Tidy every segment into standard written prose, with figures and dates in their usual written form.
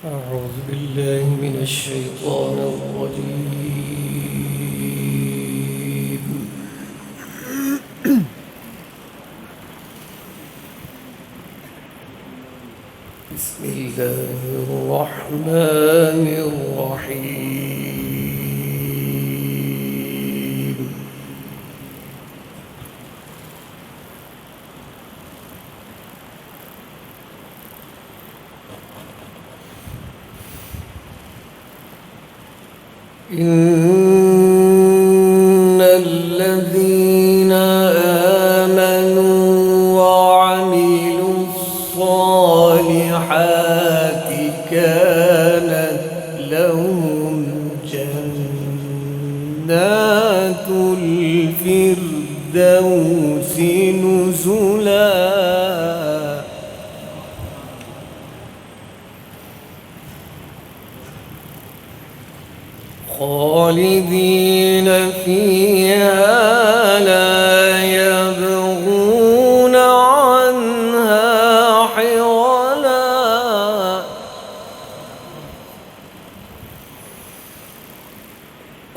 أعوذ بالله من الشيطان الرجيم. بسم الله الرحمن الرحيم. إن الذين آمنوا وعملوا الصالحات كانت لهم جنات الفردوس نزلا خالدين فيها لا يبغون عنها حولا.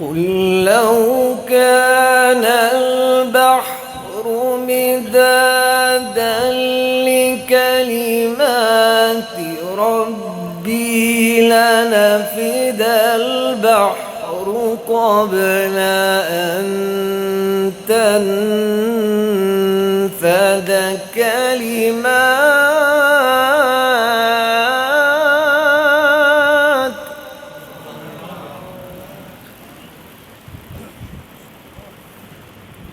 قل لو كان البحر مدادا لكلمات ربي لنفد البحر قبل أن تنفد كلمات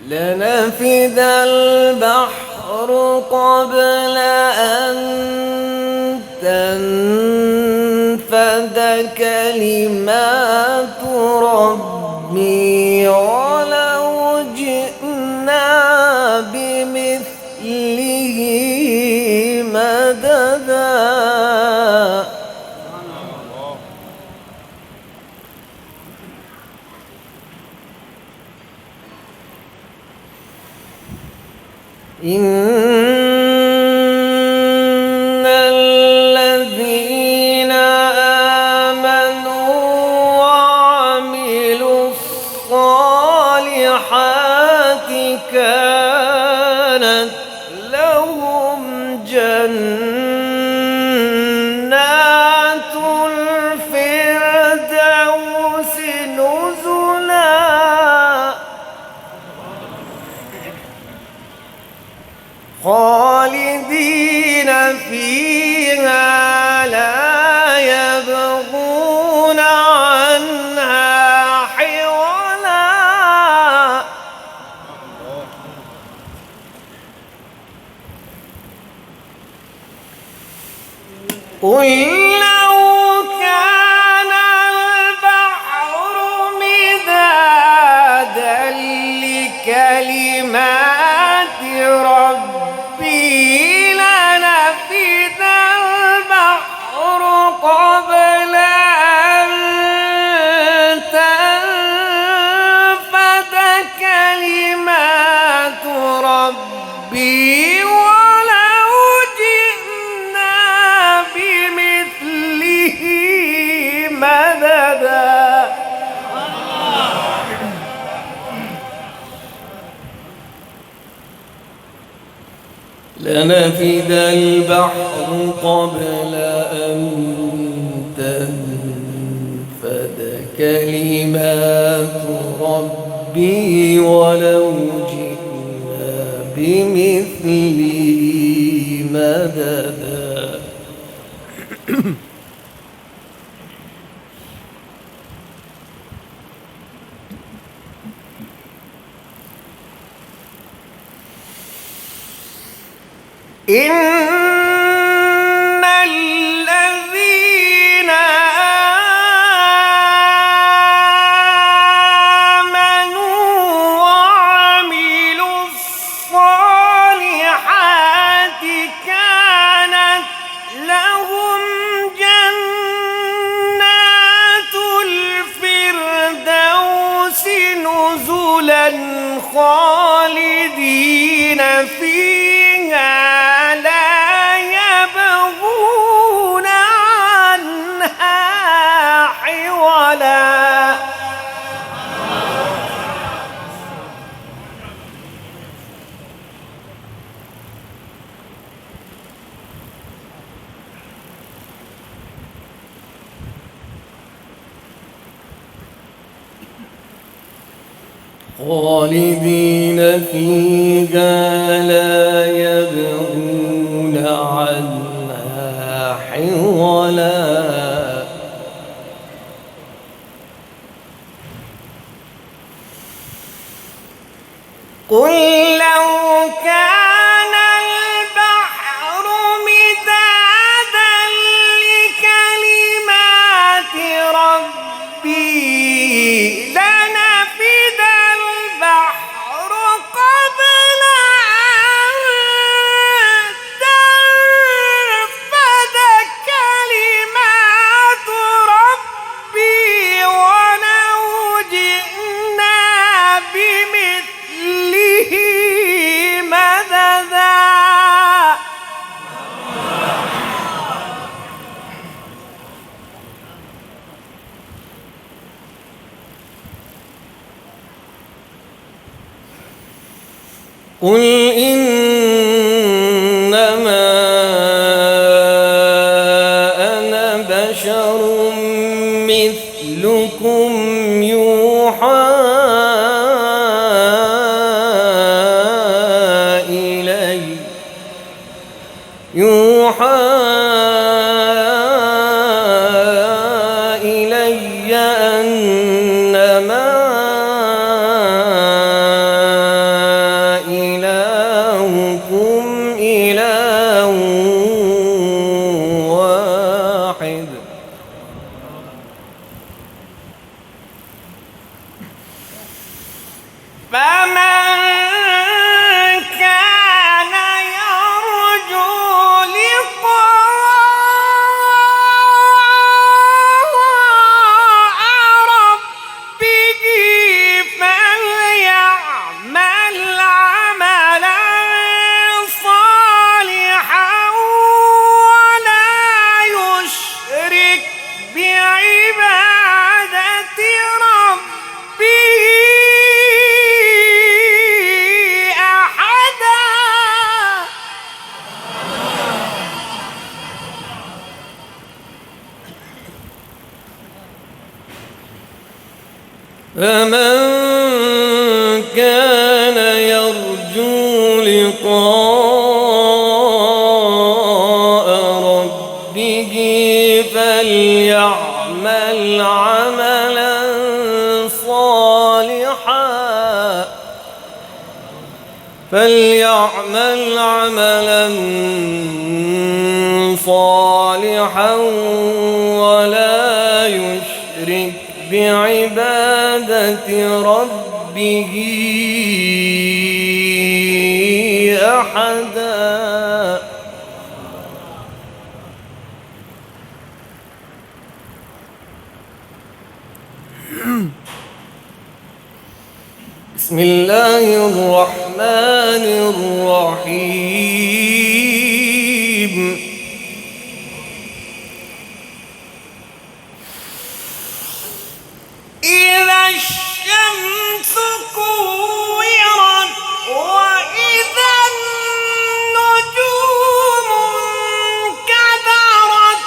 لنفد البحر قبل أن تنفد كلمات ربي ولو جئنا بمثله مددا. إن الذين آمنوا وعملوا الصالحات كانت لهم جنات الفردوس نزلا خالدين فيها لا يبغون عنها حولا. قل لو كان البحر مدادا لكلمات ربي لنفد البحر قبل أن تنفد كلمات ربي ولو جئنا بمثله مددا. لنفد البحر قبل أن تنفد كلمات ربي ولو جئنا بمثله مددا. إن الذين آمنوا وعملوا الصالحات كانت لهم جنات الفردوس نزلا خالدين فيها لا يبغون عنها خالدين فيها لا يبغون عنها حولا. قل لو كان البحر مدادا لكلمات ربي لنفد البحر قبل أن تنفد كلمات ربي ولو جئنا بمثله مددا. قل إنما أنا بشر مثلكم يوحى إلي أنما إلهكم إله واحد. فمن كان يرجو لقاء ربه فليعمل عملا صالحا ولا يشرك بعبادة ربه أحدا. فمن كان يرجو لقاء ربه فليعمل عملا صالحا ولا يشرك بعبادة ربه أحدا. بسم الله الرحمن الرحيم. إذا الشمس كورت وإذا النجوم انكدرت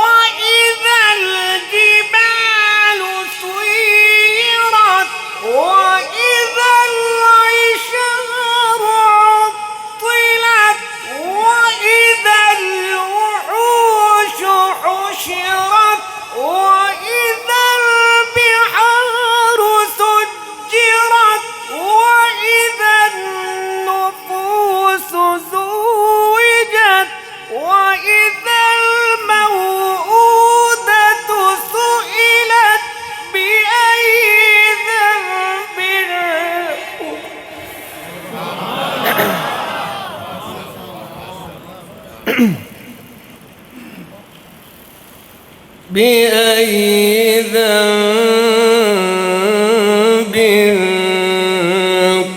وإذا الجبال سيرت وإذا العشار عطلت وإذا الوحوش حشرت وإذا البحار سجرت وإذا النفوس زوجت وإذا الموءودة سئلت بأي ذنب بأي ذنب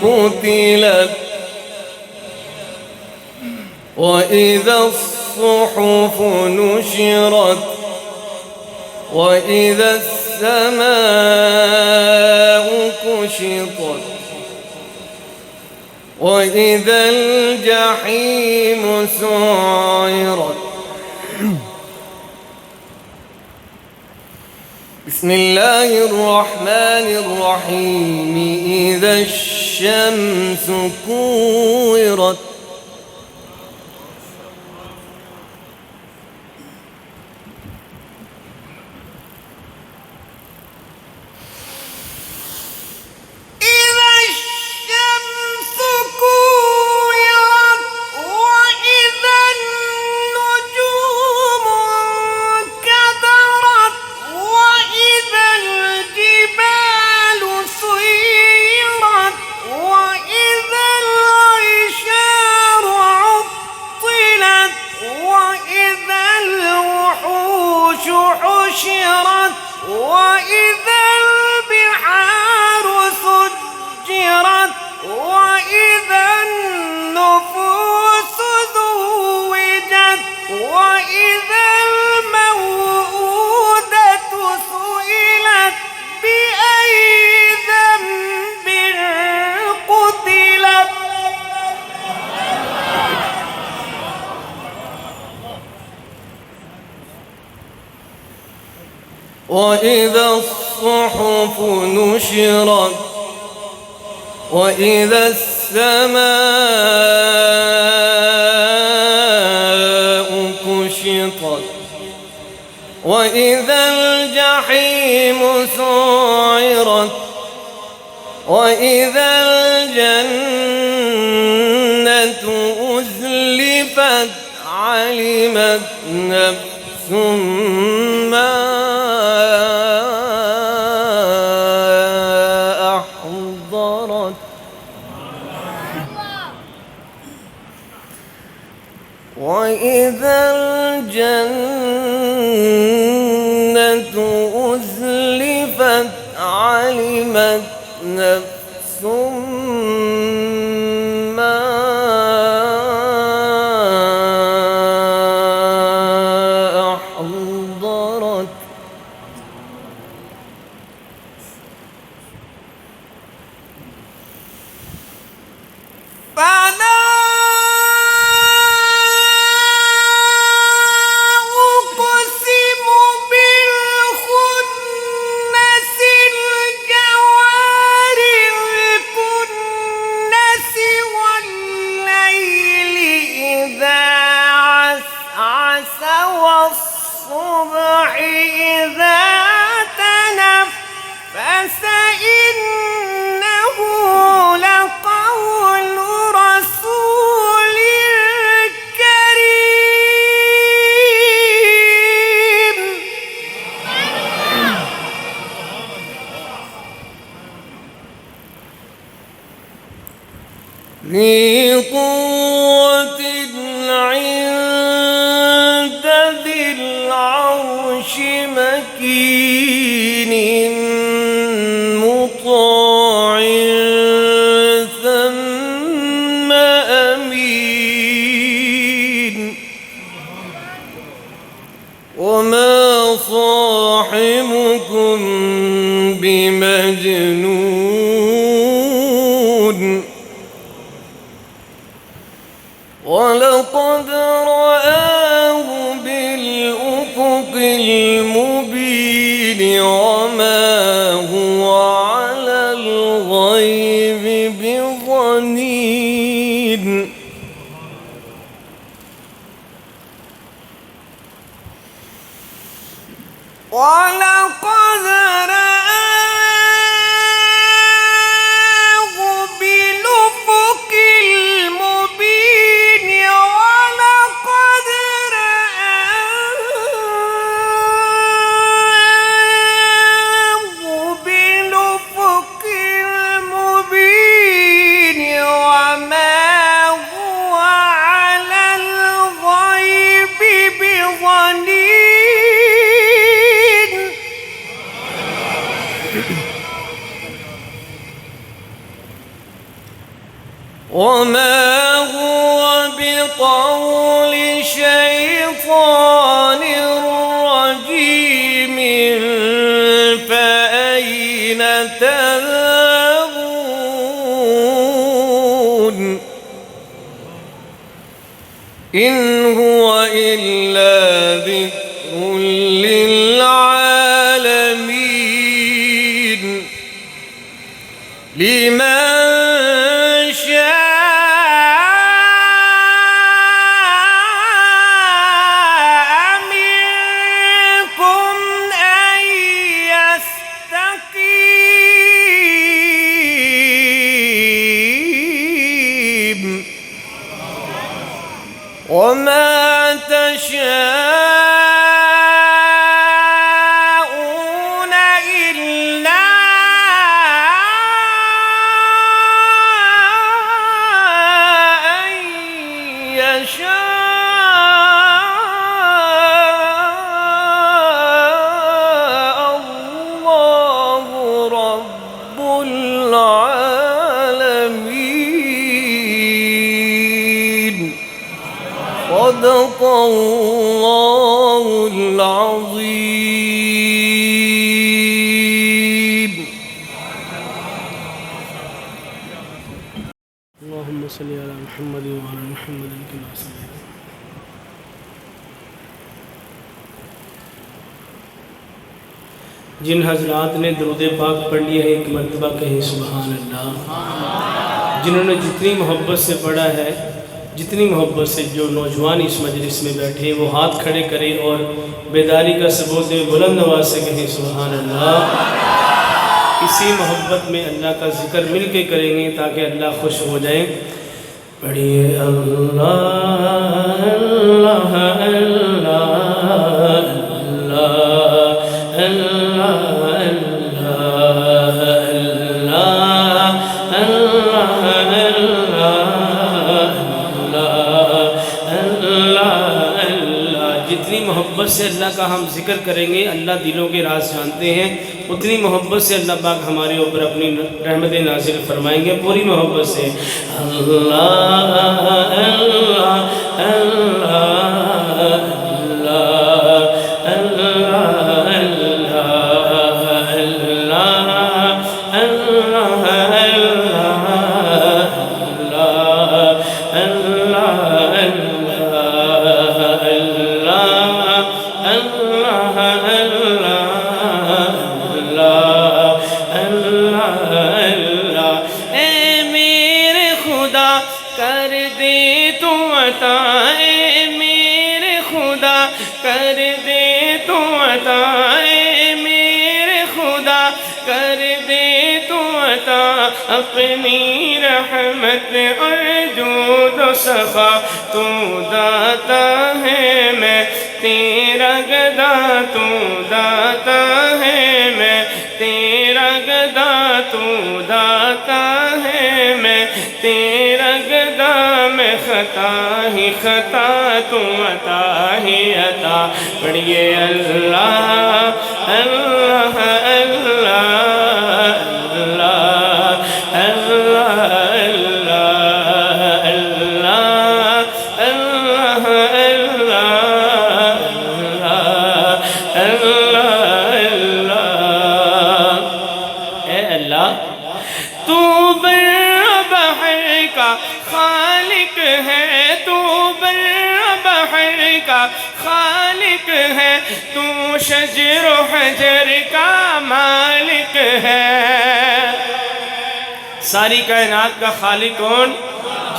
قتلت وإذا الصحف نشرت وإذا السماء كشطت وإذا الجحيم سعرت. بسم الله الرحمن الرحيم إذا الشمس كورت وإذا البحار سجرت وإذا النفوس زوجت وإذا الموءودة سئلت بأي ذنب قتلت وإذا الصحف نشرت وإذا السماء كشطت وإذا الجحيم سعرت وإذا الجنة أزلفت علمت نفس ما أحضرت وإذا الجنة أزلفت علمت نفس ما أحضرت فلا أقسم بالخنس الجوار الكنس والليل إذا عسعس والصبح إذا تنفس إنه لقول رسول كريم ذي قوة عند ذي العرش مكين مطاع ثم أمين وما صاحبكم بمجنون ولقد رآه بالأفق المبين وما هو على الغيب بضنين ولقد رآه بالأفق المبين ولقد رآه بالأفق المبين وما هو على الغيب بضنين وما هو بقول شيطان رجيم فأين تذهبون إن هو إلا ذكر للعالمين لمن شاء منكم أن يستقيم وما تشاءون إلا أن يشاء الله رب العالمين. صدق الله العظيم. اللهم صل على محمد وعلى محمد كما صليت. جن حضرات نے درود پاک پڑھ لیا ہے ایک مرتبہ کہیں سبحان اللہ. جنہوں نے جتنی محبت سے پڑھا ہے، جتنی محبت سے جو نوجوان اس مجلس میں بیٹھے ہیں وہ ہاتھ کھڑے کریں اور بیداری کا ثبوت دیں، بلند آواز سے کہیں سبحان اللہ. اسی محبت میں اللہ کا ذکر مل کے کریں گے تاکہ اللہ خوش ہو جائیں. پڑھیے اللہ اللہ اللہ جتنی محبت سے اللہ کا ہم ذکر کریں گے، اللہ دلوں کے راز جانتے ہیں، اتنی محبت سے اللہ پاک ہمارے اوپر اپنی رحمت نازل فرمائیں گے. پوری محبت سے اللہ اللہ کر دے تو عطا، اے میرے خدا کر دے تو عطا، اے میرے خدا کر دے تو عطا. اپنی رحمت اور جود و سخا تو داتا ہے، میں تیرا گدا تو داتا ہے، میں تیرا گدا تو داتا ہے، میں تیرا گدا میں خطا ہی خطا تو عطا ہی عطا. پڑھیے اللہ اللہ اللہ خالق ہے، تو بر بحر کا خالق ہے، تو شجر و حجر کا مالک ہے. ساری کائنات کا خالق کون؟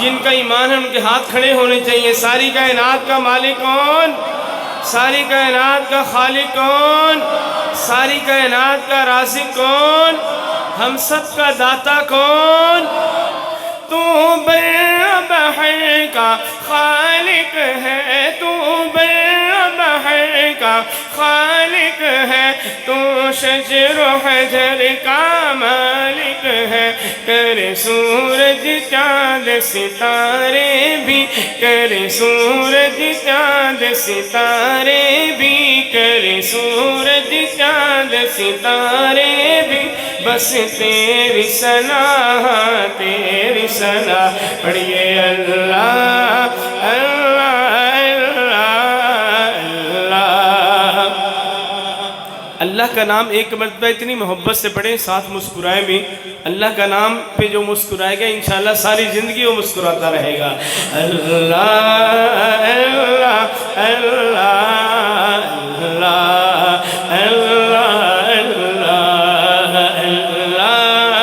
جن کا ایمان ہے ان کے ہاتھ کھڑے ہونے چاہیے. ساری کائنات کا مالک کون؟ ساری کائنات کا خالق کون؟ ساری کائنات کا رازق کون؟ ہم سب کا داتا کون؟ تو بر بحر کا خالق ہے، تو بر بحر کا خالق ہے، تو شجر و حجر کا مالک ہے. کرے سورج چاند ستارے بھی، کرے سورج چاند ستارے بھی، کرے سورج چاند ستارے بھی، بس تیری ثنا تیری ثنا. پڑھیے اللہ اللہ اللہ کا نام ایک مرتبہ اتنی محبت سے پڑھیں، ساتھ مسکرائیں بھی. اللہ کا نام پہ جو مسکرائے گا انشاءاللہ ساری زندگی وہ مسکراتا رہے گا. اللہ اللہ اللہ اللہ اللہ اللہ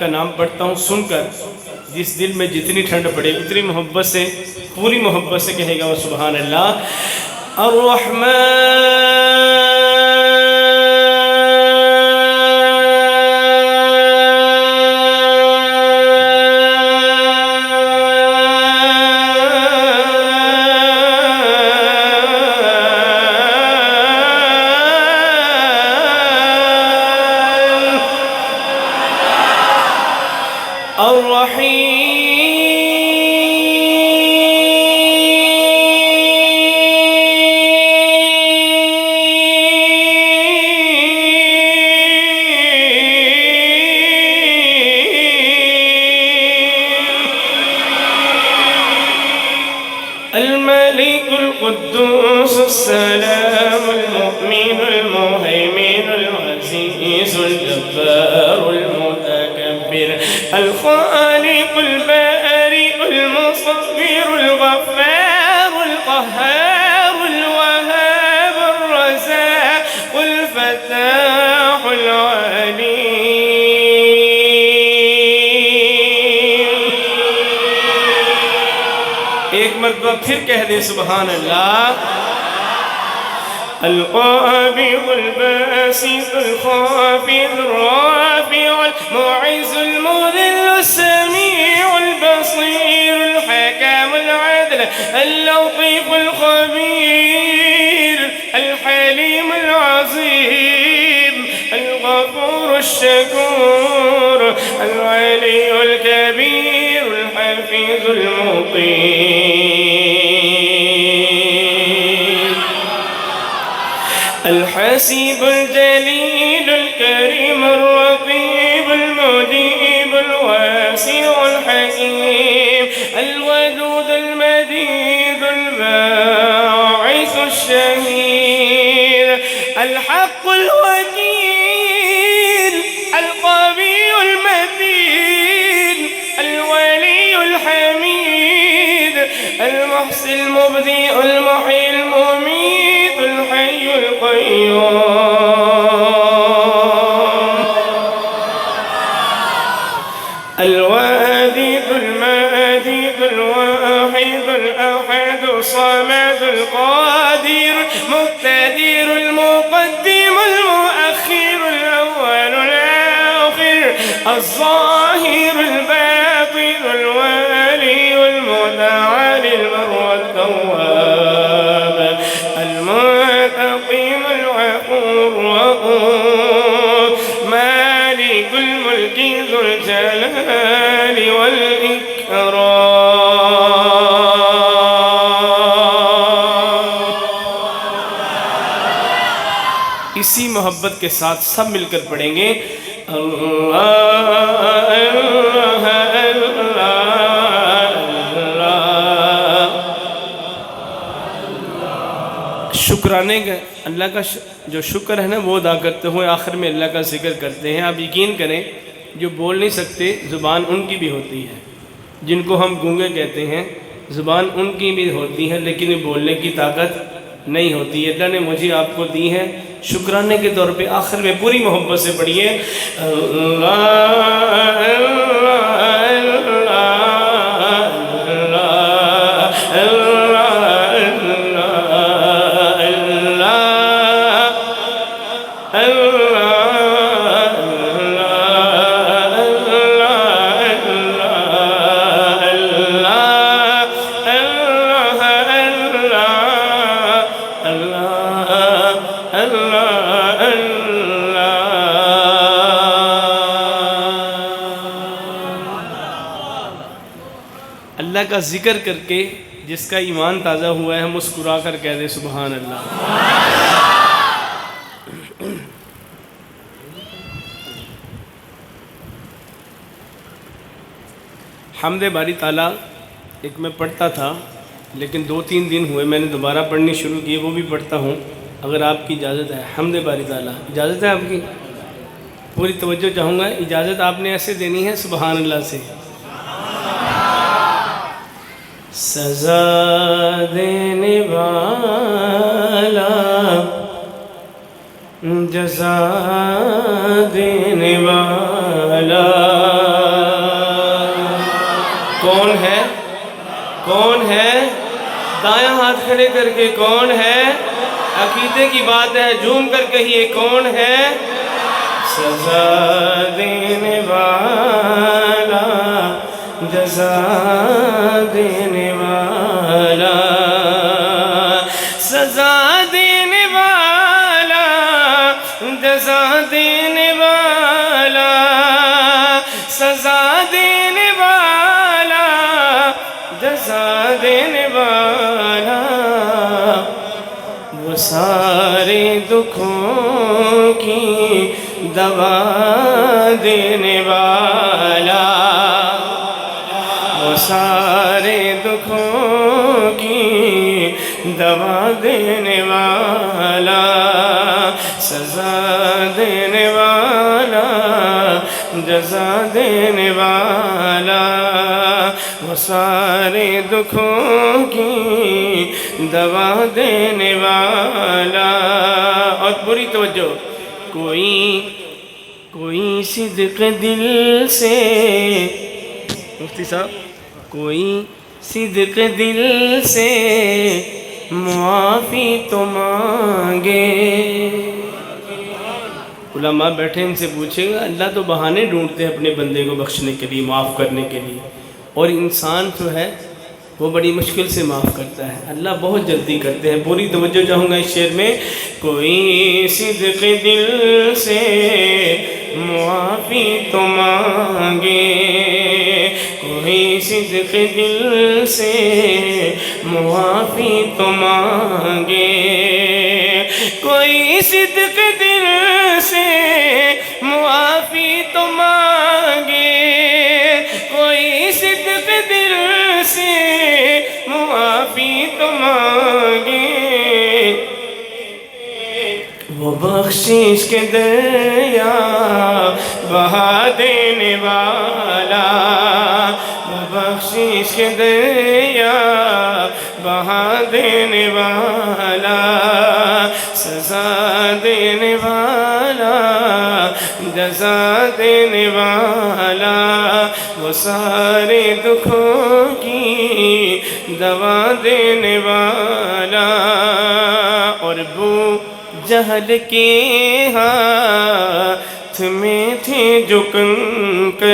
کا نام پڑھتا ہوں، سن کر جس دل میں جتنی ٹھنڈ پڑے اتنی محبت سے، پوری محبت سے کہے گا وہ سبحان اللہ۔ الملك القدوس السلام المؤمن المهيمن العزيز الجبار المتكبر الخالق البارئ المصور الغفار القهار الوهاب الرزاق الفتاح العليم۔ ایک مرتبہ پھر کہہ دے سبحان اللہ۔ القابض الباسط الخافض الرافع المعز المذل السميع البصير الحكم العدل اللطيف الخبير الحليم العظيم الغفور الشكور العلي الكبير الحفيظ المقيم الحسيب الجليل الكريم الرقيب المجيب الواسع الحكيم الودود المجيد الباعث الشهيد الحق الوكيل القوي المتين الولي الحميد المحصي المبدئ المحيي المميت الحي القيوم الواجد الماجد الواحد الأحد الصمد القادر المقتدر المقدم المؤخر الأول الآخر الظاهر الباطن الوالي المتعالي البر التواب المنتقم العفو الرؤوف مالك الملك ذو الجلال والإكرام۔ اسی محبت کے ساتھ سب مل کر پڑھیں گے اللہ اللہ اللہ۔ شکرانے کا اللہ کا جو شکر ہے نا وہ ادا کرتے ہوئے آخر میں اللہ کا ذکر کرتے ہیں۔ آپ یقین کریں جو بول نہیں سکتے زبان ان کی بھی ہوتی ہے، جن کو ہم گونگے کہتے ہیں زبان ان کی بھی ہوتی ہے لیکن بولنے کی طاقت نہیں ہوتی۔ اللہ نے مجھے آپ کو دی ہے، شکرانے کے طور پہ آخر میں پوری محبت سے پڑھیے اللہ اللہ کا ذکر کر کے جس کا ایمان تازہ ہوا ہے مسکرا کر کہہ دے سبحان اللہ۔ حمد باری تعالیٰ ایک میں پڑھتا تھا لیکن 2-3 دن ہوئے میں نے دوبارہ پڑھنی شروع کی، وہ بھی پڑھتا ہوں اگر آپ کی اجازت ہے۔ حمد باری تعالیٰ اجازت ہے آپ کی؟ پوری توجہ چاہوں گا، اجازت آپ نے ایسے دینی ہے سبحان اللہ سے۔ سزا دینے والا جزا دینے والا دایاں ہاتھ کھڑے کر کے کون ہے؟ عقیدے کی بات ہے، جھوم کر کہیے کون ہے؟ سزا دینے والا، جزا دینے والا، سزا دینے والا، جزا دینے والا، سزا دینے والا، جزا دینے والا، وہ سارے دکھوں کی دوا دینے والا، وہ سارے دکھوں کی دوا دینے والا، سزا دینے والا، جزا دینے والا، وہ سارے دکھوں کی دوا دینے والا۔ اور پوری توجہ، کوئی صدق دل سے، مفتی صاحب، کوئی صدق دل سے معافی تو مانگے۔ علماء بیٹھے ان سے پوچھے گا، اللہ تو بہانے ڈھونڈتے ہیں اپنے بندے کو بخشنے کے لیے، معاف کرنے کے لیے، اور انسان جو ہے وہ بڑی مشکل سے معاف کرتا ہے، اللہ بہت جلدی کرتے ہیں۔ پوری توجہ چاہوں گا اس شعر میں، کوئی صدق دل سے معافی تو مانگے، کوئی صدق دل سے معافی تو مانگے، کوئی صدق دل سے معافی تو مانگے، کوئی صدق دل سے معافی تو مانگے، وہ بخشش کے دریا بہا دینے والا، وہ بخشش کے دریا بہا دینے والا، سزا دینے والا، جزا دینے والا، وہ سارے دکھوں کی دوا دینے والا، اور ابو جہل کے ہاتھ میں تھے جو کنکر،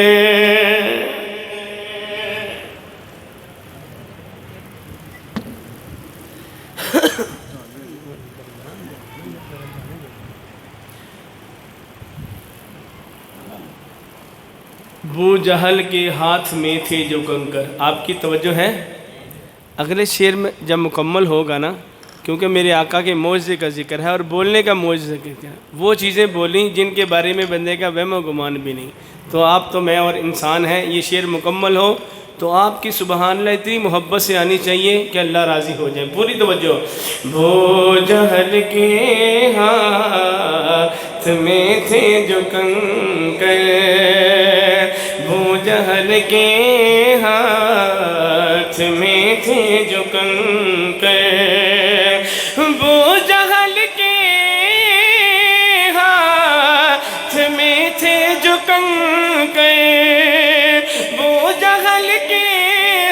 ابو جہل کے ہاتھ میں تھے جو کنکر۔ آپ کی توجہ ہے، اگلے شعر میں جب مکمل ہوگا نا، کیونکہ میرے آقا کے معجزے کا ذکر ہے اور بولنے کا معجزہ ہے، وہ چیزیں بولیں جن کے بارے میں بندے کا وہم و گمان بھی نہیں، تو آپ تو میں اور انسان ہیں، یہ شعر مکمل ہو تو آپ کی سبحان اللہ اتنی محبت سے آنی چاہیے کہ اللہ راضی ہو جائے۔ پوری توجہ، ابو جہل کے ہاتھ میں تھے جو کنکر، ابو جہل کے ہاتھ میں تھے جو کنکر، ابو جہل کے ہاتھ میں تھے جو کنکر، ابو جہل کے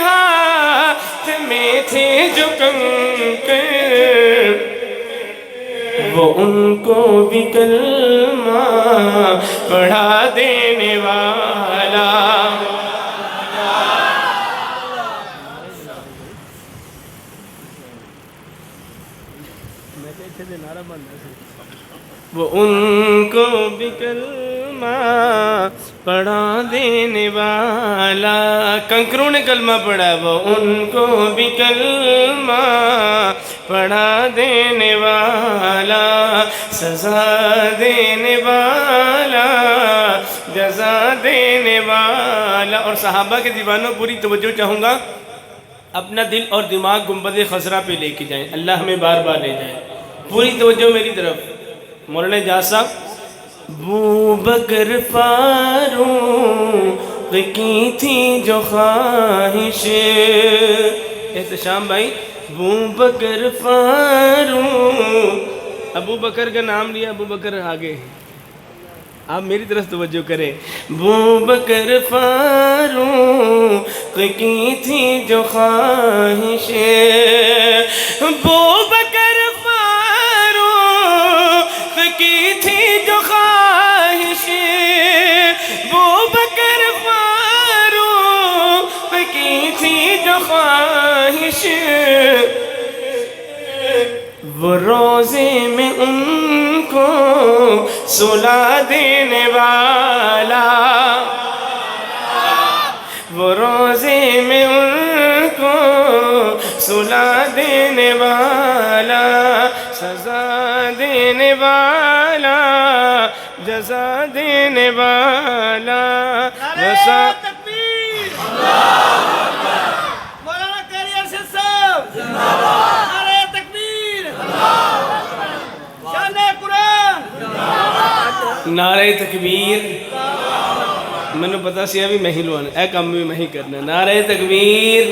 ہاتھ میں تھے جو کنکر، وہ ان کو بھی کلمہ پڑھا دینے والا، وہ ان کو بھی کلمہ پڑھا دینے والا، کنکروں نے کلمہ پڑھا، وہ ان کو بھی کلمہ پڑھا دینے والا، سزا دینے والا، جزا دینے والا۔ اور صحابہ کے دیوانوں پوری توجہ چاہوں گا، اپنا دل اور دماغ گنبد خضرا پہ لے کے جائیں، اللہ ہمیں بار بار لے جائے۔ پوری توجہ میری طرف، مولانا جاز صاحب، ابو بکر فاروق کی تھی جو خواہش، احتشام بھائی، ابو بکر فاروق، ابو بکر کا نام لیا، ابو بکر آگے، آپ میری طرف توجہ کریں. بوبکر فاروق کی تھی جو خواہشیں، بوبکر فاروق کی تھی جو خواہشیں، بوبکر فاروق کی تھی جو خواہشیں، وہ روزے میں ان کو سلا دینے والا، وہ روزے میں ان کو سلا دینے والا، سزا دینے والا، جزا دینے والا. مولانا قاری ارشد صاحب نعرہ تکبیر، شان قرآن، نعرہ تکبیر. مجھے پتا سی ابھی میں ہی لوانا اے کام بھی میں ہی کرنا. نعرہ تکبیر.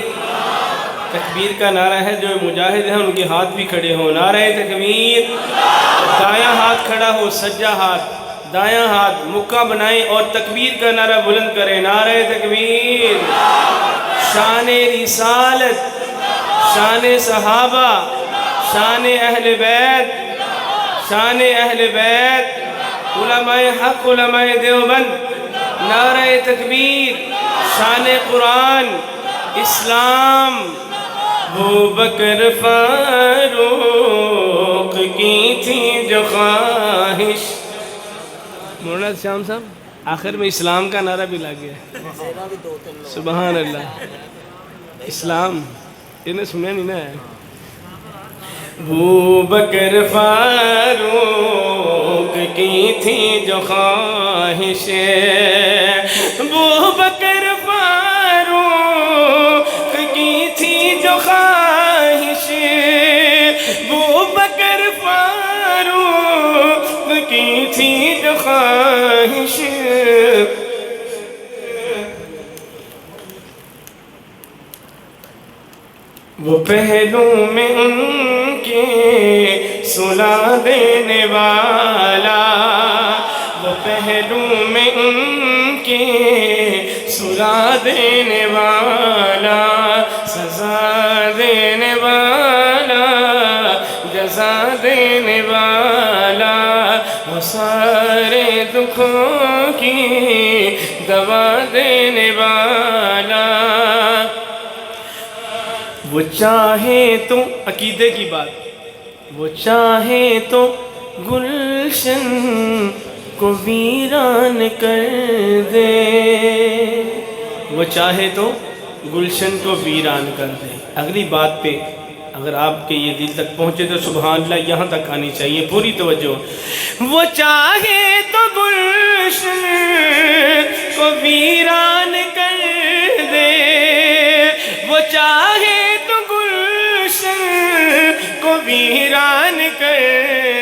تکبیر کا نعرہ ہے. جو مجاہد ہیں ان کے ہاتھ بھی کھڑے ہوں. نعرہ تکبیر. دایاں ہاتھ کھڑا ہو، سجا ہاتھ، دایاں ہاتھ مکہ بنائیں اور تکبیر کا نعرہ بلند کریں. نعرہ تکبیر. شان رسالت، شان صحابہ، شان اہل بیت، شان اہل بیت، علماء حق، علماء دیوبند. نعرہ تکبیر. شان قرآن، اسلام. بوبکر فاروق کی تھی جو خواہش. مولانا شام صاحب آخر میں اسلام کا نعرہ بھی لگ گیا. سبحان اللہ. اسلام انہیں سنیا نہیں نا ہے. بوبکر فاروق کی تھی جو خواہشیں، بوبکر فاروق کی تھی جو خواہشیں، بوبکر فاروق کی تھی جو خواہشیں، وہ پہلو میں ان کے سلا دینے والا، وہ پہلو میں ان کے سلا دینے والا، سزا دینے والا، جزا دینے والا، وہ سارے دکھوں کی دوا دینے والا. وہ چاہے تو عقیدے کی بات، وہ چاہے تو گلشن کو ویران کر دے، وہ چاہے تو گلشن کو ویران کر دے. اگلی بات پہ اگر آپ کے یہ دل تک پہنچے تو سبحان اللہ یہاں تک آنی چاہیے. پوری توجہ. وہ چاہے تو گلشن کو ویران کر دے، وہ چاہے تو گلشن کو ویران کر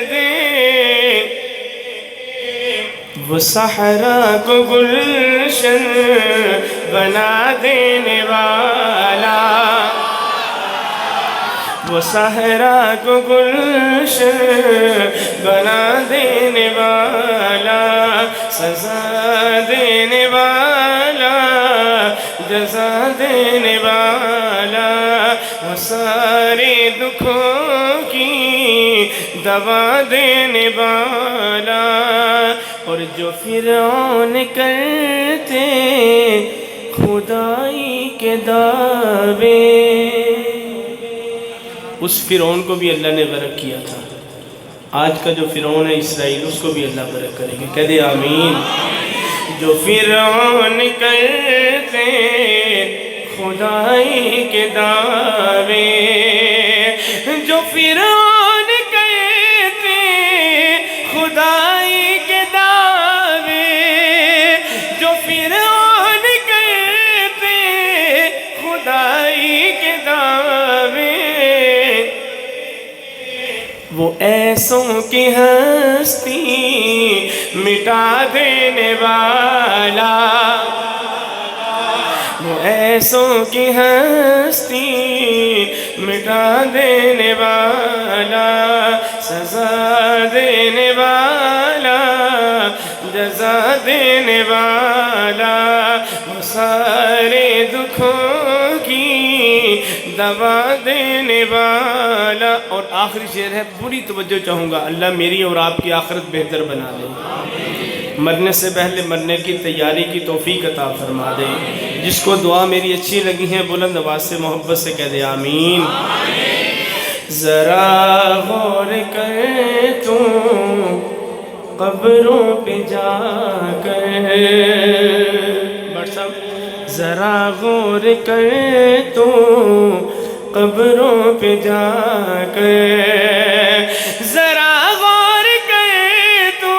دے، وہ صحرا کو گلشن بنا دینے والا، وہ صحرا کو گلشن بنا دینے والا، سزا دینے والا، جزا دینے والا، وہ سارے دکھوں کی دوا دینے والا. اور جو فرعون کرتے خدائی کے دعوے، اس فرعون کو بھی اللہ نے غرق کیا تھا. آج کا جو فرعون ہے اسرائیل، اس کو بھی اللہ غرق کریں گے. کہہ دے آمین. جو فرعون کرتے خدائی کے دعوے، جو فرعون کرتے خدائی کے دعوے، جو فرعون کرتے خدائی کے دعوے، وہ ایسوں کی ہستی مٹا دینے والا، وہ ایسوں کی ہستی مٹا دینے والا، سزا دینے والا، جزا دوا دینے والا. اور آخری شعر ہے, پوری توجہ چاہوں گا, اللہ میری اور آپ کی آخرت بہتر بنا دے, مرنے سے پہلے مرنے کی تیاری کی توفیق عطا فرما دے. جس کو دعا میری اچھی لگی ہیں بلند آواز سے محبت سے کہہ دے آمین. ذرا غور کر تو قبروں پہ جا کر, ذرا غور کر تو قبروں پہ جا کر, ذرا غور کر تو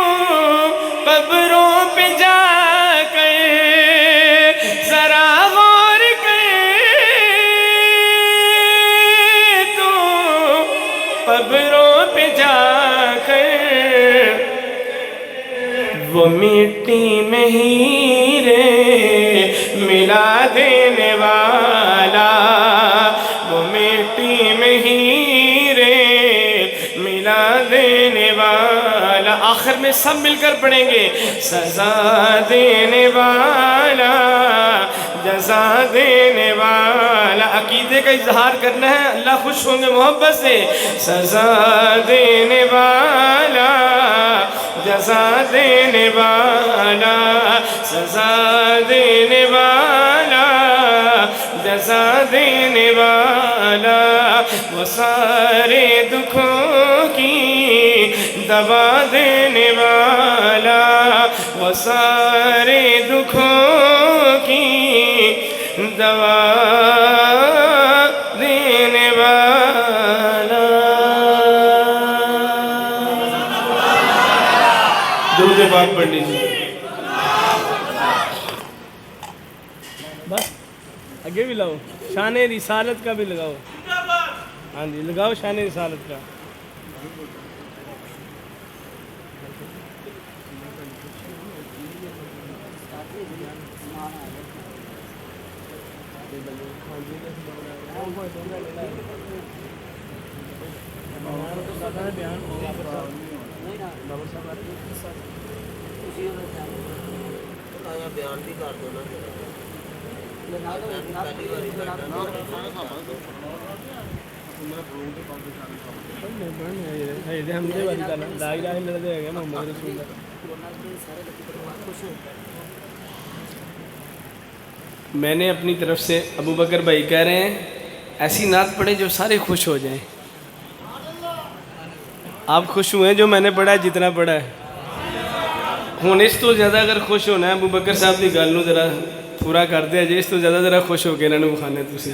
قبروں پہ جا کر, ذرا غور کر تو قبروں پہ جا کر, وہ مٹی میں ہیرے ملا دینے والا, وہ مٹی میں ہیرے ملا دینے والا. آخر میں سب مل کر پڑھیں گے, سزا دینے والا جزا دینے والا. عقیدے کا اظہار کرنا ہے, اللہ خوش ہوں گے محبت سے. سزا دینے والا جزا دینے والا, سزا دینے والا جزا دینے والا, وہ سارے دکھوں کی دوا دینے والا, وہ سارے دکھوں کی دوا دینے والا. درود پاک پڑھ لیجیے. بس آگے بھی لاؤ, شان رسالت کا بھی لگاؤ. ہاں جی لگاؤ شان رسالت کا. بیان بھی کر دو نا. میں نے اپنی طرف سے ابو بکر بھائی کہہ رہے ہیں ایسی نعت پڑھیں جو سارے خوش ہو جائیں. آپ خوش ہوئے جو میں نے پڑھا ہے, جتنا پڑھا ہے. ہوں اس تو زیادہ اگر خوش ہونا ہے ابو بکر صاحب کی گل نو ذرا پورا کر دیا جی. اس تو زیادہ ذرا خوش ہو کے انہوں نے بخانے. تسی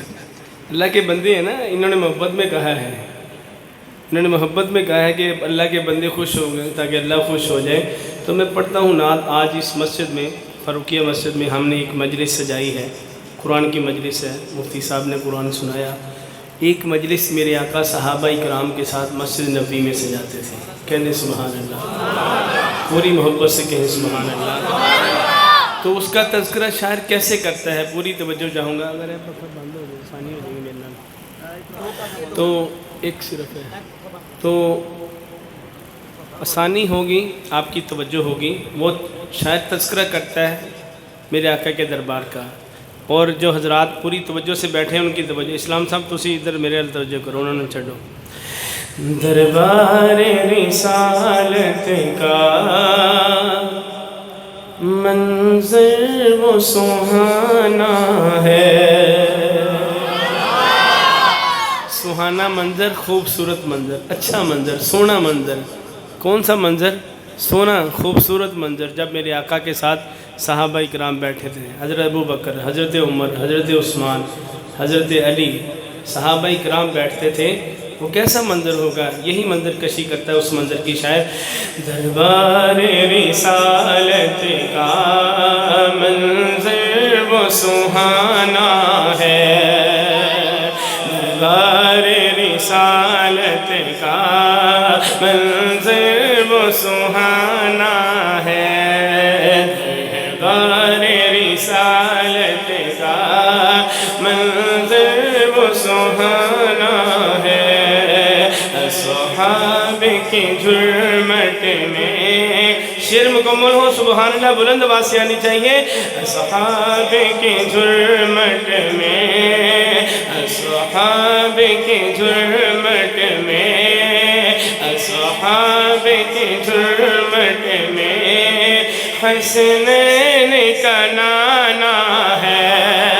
اللہ کے بندے ہیں نا, انہوں نے محبت میں کہا ہے, انہوں نے محبت میں کہا ہے کہ اللہ کے بندے خوش ہو گئے تاکہ اللہ خوش ہو جائے. تو میں پڑھتا ہوں نعت. آج اس مسجد میں, فاروقیہ مسجد میں, ہم نے ایک مجلس سجائی ہے, قرآن کی مجلس ہے. مفتی صاحب نے قرآن سنایا. ایک مجلس میرے آقا صحابہ اکرام کے ساتھ مسجد نبوی میں سجاتے تھے. کہنے سبحان اللہ, پوری محبت سے کہیں سبحان اللہ. تو اس کا تذکرہ شاعر کیسے کرتا ہے, پوری توجہ چاہوں گا. اگر بند ہو جائے آسانی ہو جائے گی میرے نام. تو ایک صرف ہے تو آسانی ہوگی, آپ کی توجہ ہوگی. وہ شاعر تذکرہ کرتا ہے میرے آقا کے دربار کا. اور جو حضرات پوری توجہ سے بیٹھے ہیں ان کی توجہ. اسلام صاحب تسی ادھر میرے ال توجہ کرو, انہوں نے چھڑو. دربار رسالت کا منظر وہ سہانا ہے. سہانا منظر, خوبصورت منظر, اچھا منظر, سونا منظر. کون سا منظر؟ سونا خوبصورت منظر. جب میرے آقا کے ساتھ صحابہ اکرام بیٹھے تھے, حضرت ابو بکر, حضرت عمر, حضرت عثمان, حضرت علی, صحابہ اکرام بیٹھتے تھے, وہ کیسا منظر ہوگا؟ یہی منظر کشی کرتا ہے اس منظر کی شاعر. دربار رسالت کا منظر وہ سہانا ہے. دربار رسالت کا منظر وہ سہانا ہے. دربار رسالت کا منظر وہ سہانا ہے. صحاب کی جھرمٹ میں شعر مکمل ہو سبحان اللہ بلند آواز سے آنی چاہیے۔ اصحاب کے جھرمٹ میں، اصحاب کے جھرمٹ میں، اصحاب کے جھرمٹ میں حسنین کا نانا ہے۔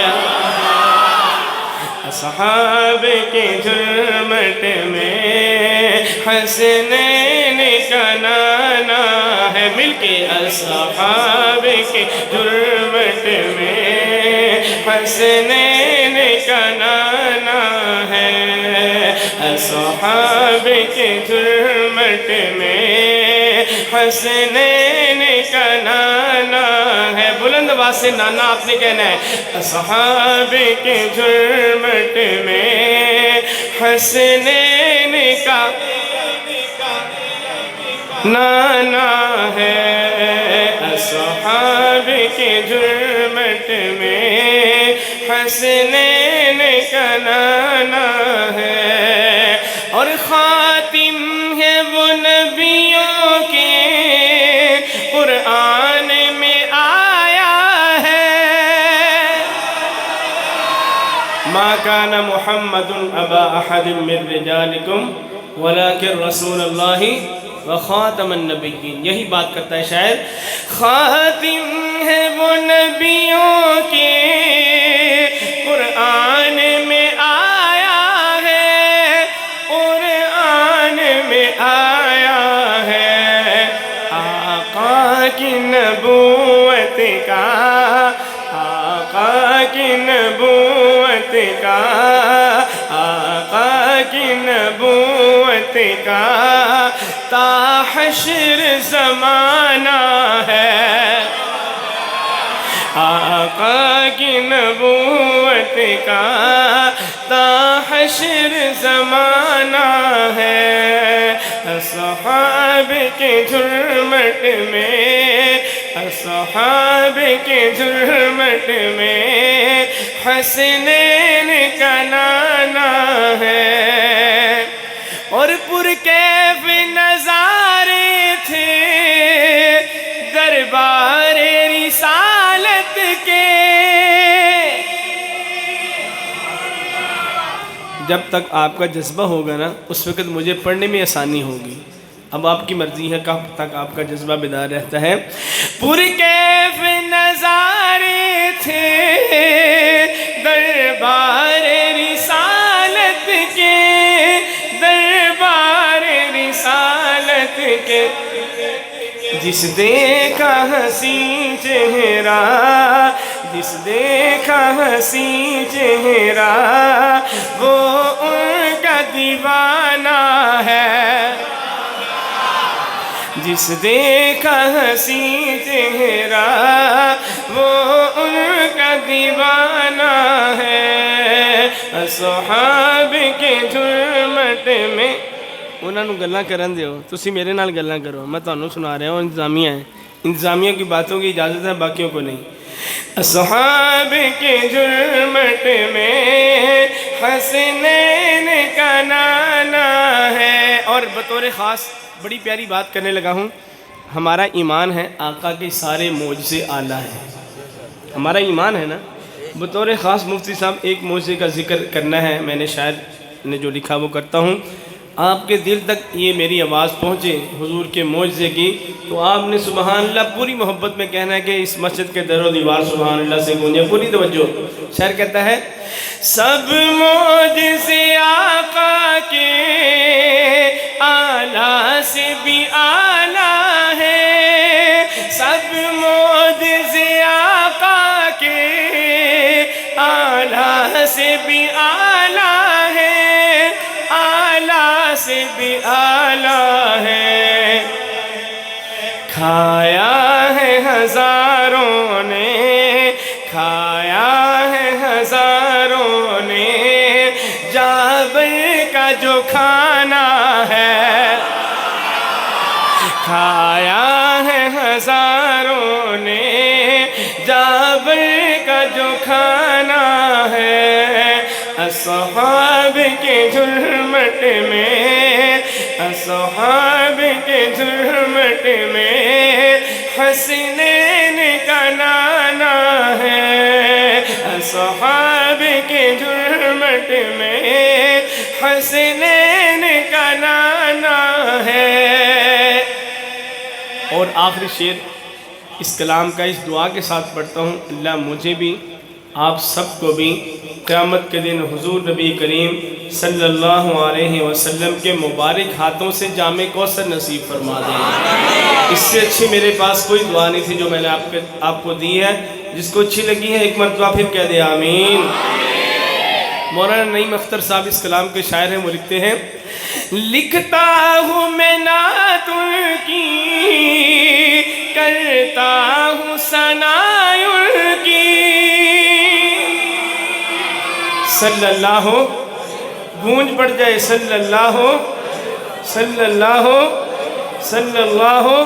اصحاب کے جھرمٹ میں حسنین کا نانا ہے۔ مل کے اصحاب کے جھرمٹ میں حسنین کا نانا ہے۔ اصحاب کے جھرمٹ میں حسنین کا نانا ہے۔ بلند آواز سے نانا آپ نے کہنا ہے۔ اصحاب کے جھرمٹ میں حسنین کا نانا ہے۔ اصحاب کے جھرمٹ میں حسنین کا نانا ہے۔ اور خاتم ہے وہ نبیوں کے قرآن میں آیا ہے۔ ما کان محمد ابا احد من رجالکم ولکن رسول اللہ وخاتم النبیین۔ یہی بات کرتا ہے شاعر۔ خاتم ہے وہ نبیوں کے قرآن میں آیا ہے، قرآن میں آیا ہے۔ آقا کی نبوت کا، آقا کی نبوت کا، آقا کی نبوت کا تا حشر زمانہ ہے۔ آقا کی نبوت کا تا حشر زمانہ ہے۔ اصحاب کے جھرمٹ میں، اصحاب کے جھرمٹ میں حسنین کا نانا ہے۔ اور پرکیف نظارے تھے دربار رسالت کے۔ جب تک آپ کا جذبہ ہوگا نا اس وقت مجھے پڑھنے میں آسانی ہوگی۔ اب آپ کی مرضی ہے کب تک آپ کا جذبہ بیدار رہتا ہے۔ پرکیف نظارے تھے دربار رسالت کے، دربار رسالت کے۔ جس دیکھا حسین چہرہ، جس دیکھا حسین چہرہ وہ ان کا دیوانہ ہے۔ جس دیکھا حسین چہرہ وہ ان کا دیوانہ ہے۔ اصحاب کے جھرمٹ میں انہوں نے گلاں کرن دیو، تسی میرے نال گلاں کرو، میں تانوں سنا رہا ہوں۔ انتظامیہ ہے، انتظامیہ کی باتوں کی اجازت ہے، باقیوں کو نہیں۔ اصحاب کے جھرمٹ میں حسنین کا نانا ہے۔ اور بطور خاص بڑی پیاری بات کرنے لگا ہوں۔ ہمارا ایمان ہے آقا کے سارے معجزے اعلیٰ ہیں۔ ہمارا ایمان ہے نا۔ بطور خاص مفتی صاحب ایک معجزے کا ذکر کرنا ہے، میں نے شاعر نے جو لکھا وہ کرتا ہوں۔ آپ کے دل تک یہ میری آواز پہنچے حضور کے معجزے کی تو آپ نے سبحان اللہ پوری محبت میں کہنا ہے کہ اس مسجد کے در و دیوار سبحان اللہ سے گونجے۔ پوری توجہ۔ شاعر کہتا ہے سب معجزے آقا کے اعلیٰ سے بھی اعلیٰ ہے، سب معجزے آقا کے اعلیٰ سے بھی اعلیٰ ہے، اعلیٰ سے بھی اعلیٰ ہے۔ کھایا ہے ہزاروں نے، کھایا ہے ہزاروں نے جابر کا جو کھانا ہے، کھایا ہے ہزاروں نے جابر کا جو کھانا ہے۔ اصحاب کے جھرمٹ میں، اصحاب کے جھرمٹ میں حسنین کا نانا ہے، اصحاب کے جرمٹ میں حسنین کا نانا ہے۔ اور آخری شعر اس کلام کا اس دعا کے ساتھ پڑھتا ہوں، اللہ مجھے بھی آپ سب کو بھی قیامت کے دن حضور نبی کریم صلی اللہ علیہ وسلم کے مبارک ہاتھوں سے جام کوثر نصیب فرما دیں۔ اس سے اچھی میرے پاس کوئی دعا نہیں تھی جو میں نے آپ کو دی ہے۔ جس کو اچھی لگی ہے ایک مرتبہ پھر کہہ دے آمین۔ مولانا نعیم اختر صاحب اس کلام کے شاعر ہیں، وہ لکھتے ہیں، لکھتا ہوں میں نعت ان کی، کرتا ہوں ثنا ان کی، صلی اللہ ہو، گونج پڑ جائے صلی اللہ ہو، صلی اللہ ہو، صلی اللہ ہو۔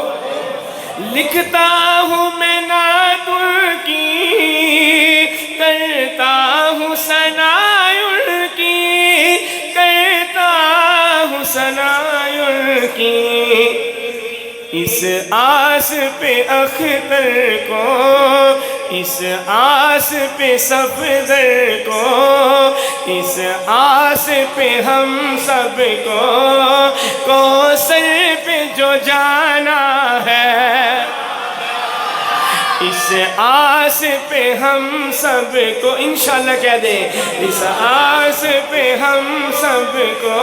لکھتا ہوں میں نعت ان کی، کرتا ہوں ثنا ان کی، کرتا ہوں ثنا ان کی، اس آس پہ اختر کو، اس آس پہ صفدر کو، اس آس پہ ہم سب کو، کوثر پہ جو جانا ہے، اس آس پہ ہم سب کو، انشاءاللہ کہہ دیں، اس آس پہ ہم سب کو،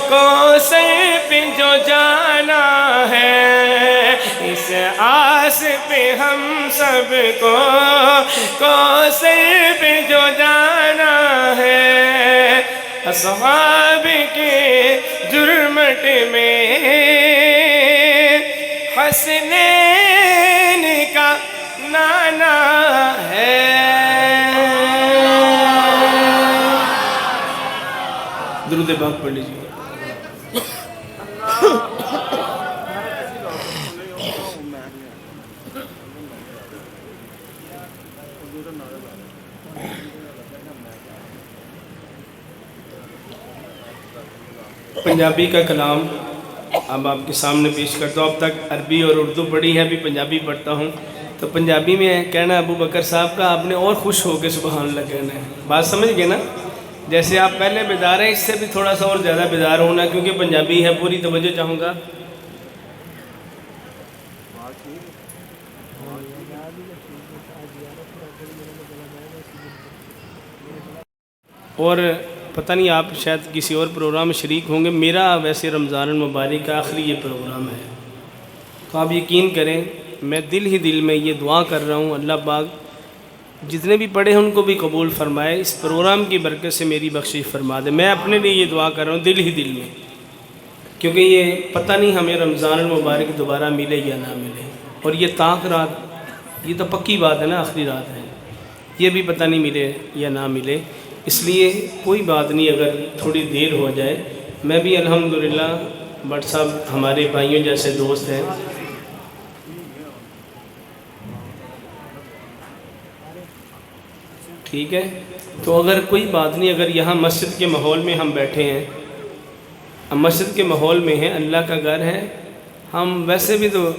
کوثر پہ جو جانا ہے، اس آس پہ ہم سب کو، کوثر پہ جو جانا ہے، اصحاب کے جرمٹ میں حسنین کا نانا ہے۔ درود پاک پڑھ لیجیے۔ پنجابی کا کلام اب آپ کے سامنے پیش کرتا ہوں۔ اب تک عربی اور اردو پڑھی ہے، ابھی پنجابی پڑھتا ہوں۔ تو پنجابی میں کہنا ابو بکر صاحب کا آپ نے اور خوش ہو کے سبحان اللہ کہنا ہے۔ بات سمجھ گئے نا؟ جیسے آپ پہلے بیدار ہیں، اس سے بھی تھوڑا سا اور زیادہ بیدار ہونا، کیونکہ پنجابی ہے، پوری توجہ چاہوں گا۔ اور پتہ نہیں آپ شاید کسی اور پروگرام میں شریک ہوں گے، میرا ویسے رمضان المبارک کا آخری یہ پروگرام ہے، تو آپ یقین کریں میں دل ہی دل میں یہ دعا کر رہا ہوں، اللہ پاک جتنے بھی پڑھے ہیں ان کو بھی قبول فرمائے، اس پروگرام کی برکت سے میری بخشش فرما دے۔ میں اپنے لیے یہ دعا کر رہا ہوں دل ہی دل میں، کیونکہ یہ پتہ نہیں ہمیں رمضان المبارک دوبارہ ملے یا نہ ملے، اور یہ طاق رات، یہ تو پکی بات ہے نا، آخری رات ہے، یہ بھی پتہ نہیں ملے یا نہ ملے، اس لیے کوئی بات نہیں اگر تھوڑی دیر ہو جائے۔ میں بھی الحمدللہ بٹ صاحب ہمارے بھائیوں جیسے دوست ہیں، ٹھیک ہے، تو اگر کوئی بات نہیں، اگر یہاں مسجد کے ماحول میں ہم بیٹھے ہیں، مسجد کے ماحول میں ہیں، اللہ کا گھر ہے، ہم ویسے بھی تو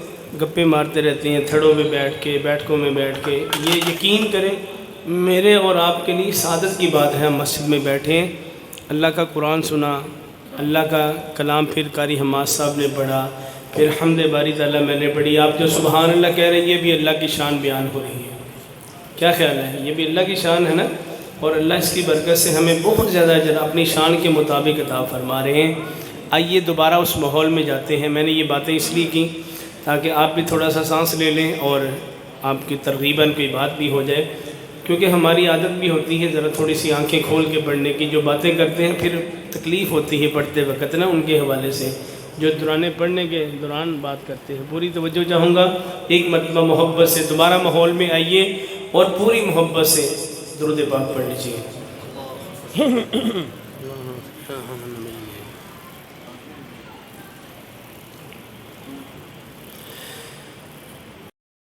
گپے مارتے رہتے ہیں تھڑوں میں بیٹھ کے، بیٹھکوں میں بیٹھ کے، یہ یقین کریں میرے اور آپ کے لیے سعادت کی بات ہے، ہم مسجد میں بیٹھے ہیں، اللہ کا قرآن سنا، اللہ کا کلام پھر قاری حماد صاحب نے پڑھا، پھر حمد باری تعالیٰ میں نے پڑھی، آپ جو سبحان اللہ کہہ رہے ہیں یہ بھی اللہ کی شان بیان ہو رہی ہے، کیا خیال ہے؟ یہ بھی اللہ کی شان ہے نا، اور اللہ اس کی برکت سے ہمیں بہت زیادہ اجر اپنی شان کے مطابق عطا فرما رہے ہیں۔ آئیے دوبارہ اس ماحول میں جاتے ہیں۔ میں نے یہ باتیں اس لیے کی تاکہ آپ بھی تھوڑا سا سانس لے لیں اور آپ کی ترغیباً کوئی بات بھی ہو جائے، کیونکہ ہماری عادت بھی ہوتی ہے ذرا تھوڑی سی آنکھیں کھول کے پڑھنے کی، جو باتیں کرتے ہیں پھر تکلیف ہوتی ہے پڑھتے وقت نا ان کے حوالے سے، جو دوران پڑھنے کے دوران بات کرتے ہیں۔ پوری توجہ چاہوں گا، ایک مرتبہ محبت سے دوبارہ ماحول میں آئیے اور پوری محبت سے درود پاک پڑھ لیجیے۔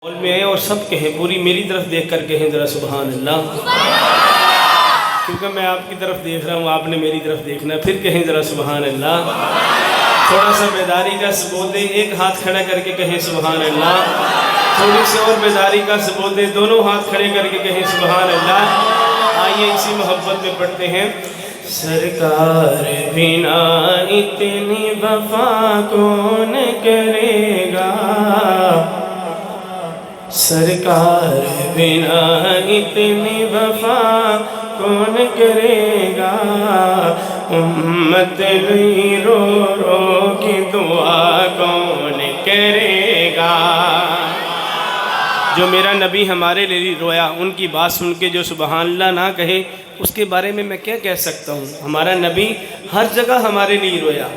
ماحول میں آئے اور سب کہیں، پوری میری طرف دیکھ کر کہیں ذرا سبحان اللہ، کیونکہ میں آپ کی طرف دیکھ رہا ہوں، آپ نے میری طرف دیکھنا ہے، پھر کہیں ذرا سبحان اللہ۔ تھوڑا سا بیداری کا ثبوت دیں، ایک ہاتھ کھڑا کر کے کہیں سبحان اللہ۔ تھوڑی سی اور بیداری کا ثبوت دیں، دونوں ہاتھ کھڑے کر کے کہیں سبحان اللہ۔ آئیے اسی محبت میں پڑھتے ہیں۔ سرکار بنا اتنی وفا کون کرے گا، سرکار بنا اتنی وفا کون کرے گا، امت لئی رو رو کے دعا کون کرے گا۔ جو میرا نبی ہمارے لیے رویا، ان کی بات سن کے جو سبحان اللہ نہ کہے، اس کے بارے میں کیا کہہ سکتا ہوں؟ ہمارا نبی ہر جگہ ہمارے لیے رویا۔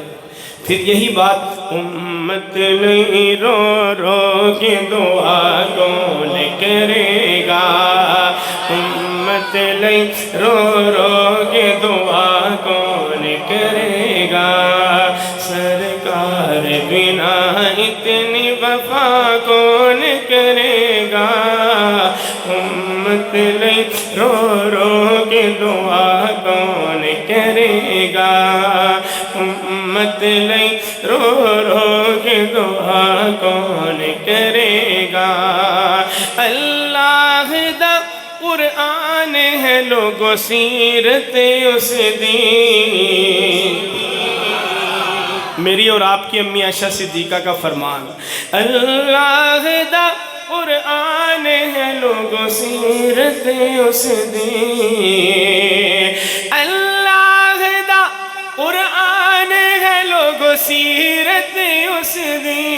پھر یہی بات، امت لئی رو رو کے دعا کون کرے گا، امت لئی رو رو کے دعا کون کرے گا، سرکار بنا اتنی وفا کون کرے گا، امت لئی رو رو کے دعا کون کرے گا، امت لئی رو رو کے دعا کون کرے گا۔ اللہ دا قرآن ہے لوگو سیرت اس دی، میری اور آپ کی امی عائشہ صدیقہ کا فرمان، اللہ دا قرآن ہے لوگو سیرت اس دی، اللہ دا قرآن ہے لوگو سیرت اس دی،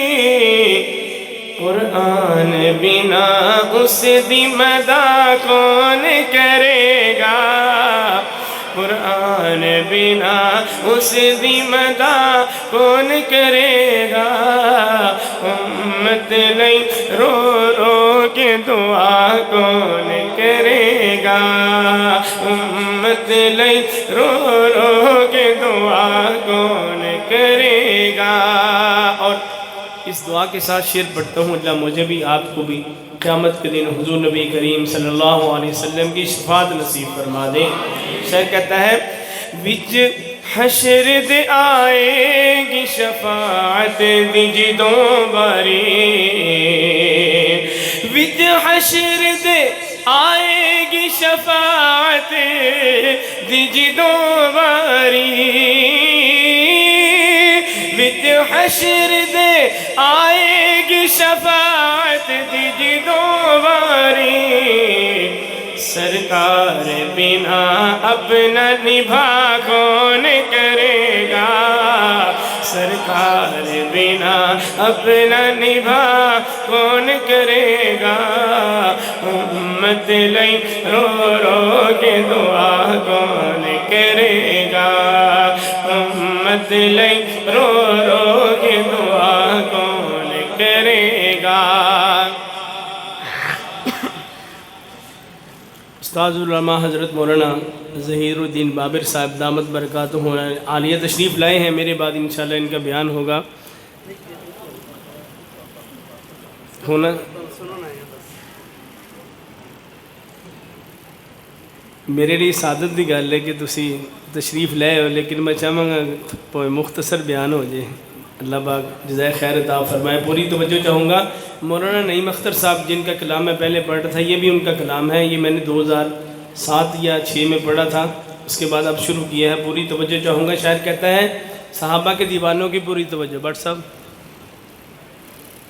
قرآن بنا اس دی مدح کون کرے گا، قرآن بنا اس دی مدح کون کرے گا، امت لئی رو رو کے دعا کون کرے گا، امت لئی رو رو کے دعا کون کرے گا۔ اور اس دعا کے ساتھ شعر پڑھتا ہوں، اللہ مجھے بھی آپ کو بھی قیامت کے دن حضور نبی کریم صلی اللہ علیہ وسلم کی شفاعت نصیب فرما دے۔ شاعر کہتا ہے، وچ حشر دے آئے گی شفاعت دی جدوں باری، وچ حشر دے آئے گی شفاعت دی جدوں باری، وچ حشر دے آئے گی شفاعت دی جدوں باری، سرکار بنا اپنا نبھا کون کرے گا، سرکار بنا اپنا نبھا کون کرے گا، امت لئی رو رو کے دعا کون کرے گا، امت لئی رو رو کے دعا کون کرے گا۔ استاذ العلماء حضرت مولانا ظہیر الدین بابر صاحب دامت برکاتہ عالیہ تشریف لائے ہیں، میرے بعد انشاءاللہ ان کا بیان ہوگا۔ میرے لیے سعادت دی گل ہے کہ تسی تشریف لائے ہو، لیکن میں چاہوں گا مختصر بیان ہو جائے، اللہ پاک جزائے خیر عطا فرمائے۔ پوری توجہ چاہوں گا۔ مولانا نعیم اختر صاحب جن کا کلام میں پہلے پڑھ رہا تھا، یہ بھی ان کا کلام ہے، یہ میں نے 2007 یا 6 میں پڑھا تھا، اس کے بعد اب شروع کیا ہے۔ پوری توجہ چاہوں گا۔ شاعر کہتا ہے، صحابہ کے دیوانوں کی پوری توجہ۔ بٹ صاحب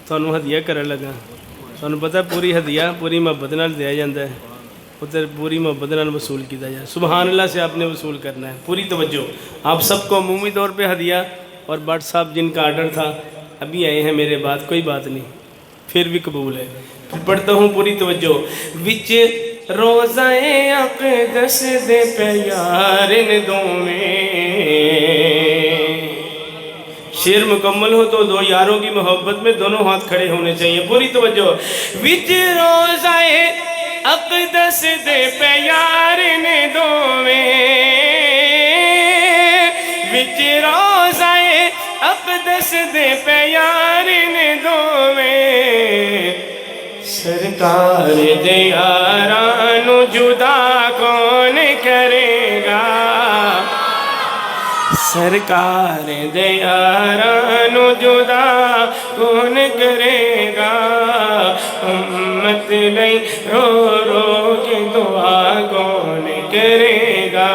تھانوں ہدیہ کرن لگا، تھانوں پتہ پوری ہدیہ پوری محبت نال دیا جاتا ہے، ادھر پوری محبت نال وصول کیا جائے۔ سبحان اللہ سے آپ نے وصول کرنا ہے۔ پوری توجہ، آپ سب کو عمومی طور پہ ہدیہ، اور بٹ صاحب جن کا آرڈر تھا ابھی آئے ہیں میرے بعد، کوئی بات نہیں، پھر بھی قبول ہے۔ پھر پڑھتا ہوں، پوری توجہ۔ وچ روزہ اقدس دے پیارن دوویں، شعر مکمل ہو تو دو یاروں کی محبت میں دونوں ہاتھ کھڑے ہونے چاہیے۔ پوری توجہ۔ وچ روزہ اقدس دے پیارن دوویں، وچ روزہ اقدس دے پیارن دوویں، سرکار دے یارانو جدا کون کرے گا، سرکار دے یارانو جدا کون کرے گا، امت لئی رو رو کے دعا کون کرے گا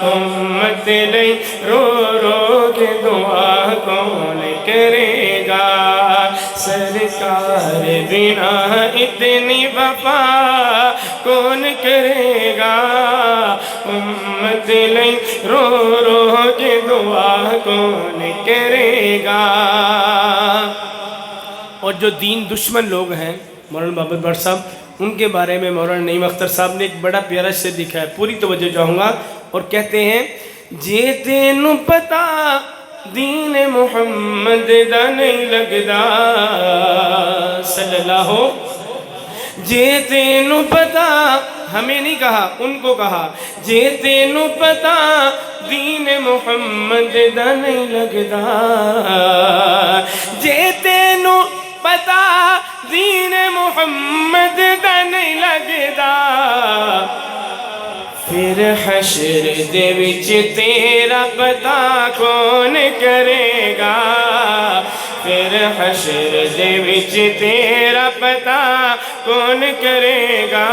امت لئی رو رو کے دعا کون کرے گا سرکار بنا اتنی وفا کون کرے گا امت لئی رو رو کے دعا کون کرے گا اور جو دین دشمن لوگ ہیں مولانا بابر بٹ صاحب ان کے بارے میں مولانا نعیم اختر صاحب نے ایک بڑا پیارا شعر لکھا ہے پوری توجہ چاہوں گا اور کہتے ہیں جے تینوں پتا دین محمد دا نہیں لگدا صلی اللہ ہو جے تینوں پتا ہمیں نہیں کہا ان کو کہا جے تینوں پتا دین محمد دا نہیں لگدا جے تینوں پتا دین محمد دا نہیں لگدا پھر حشر دے وچ تیرا پتا کون کرے گا پھر حشر دے وچ تیرا پتا کون کرے گا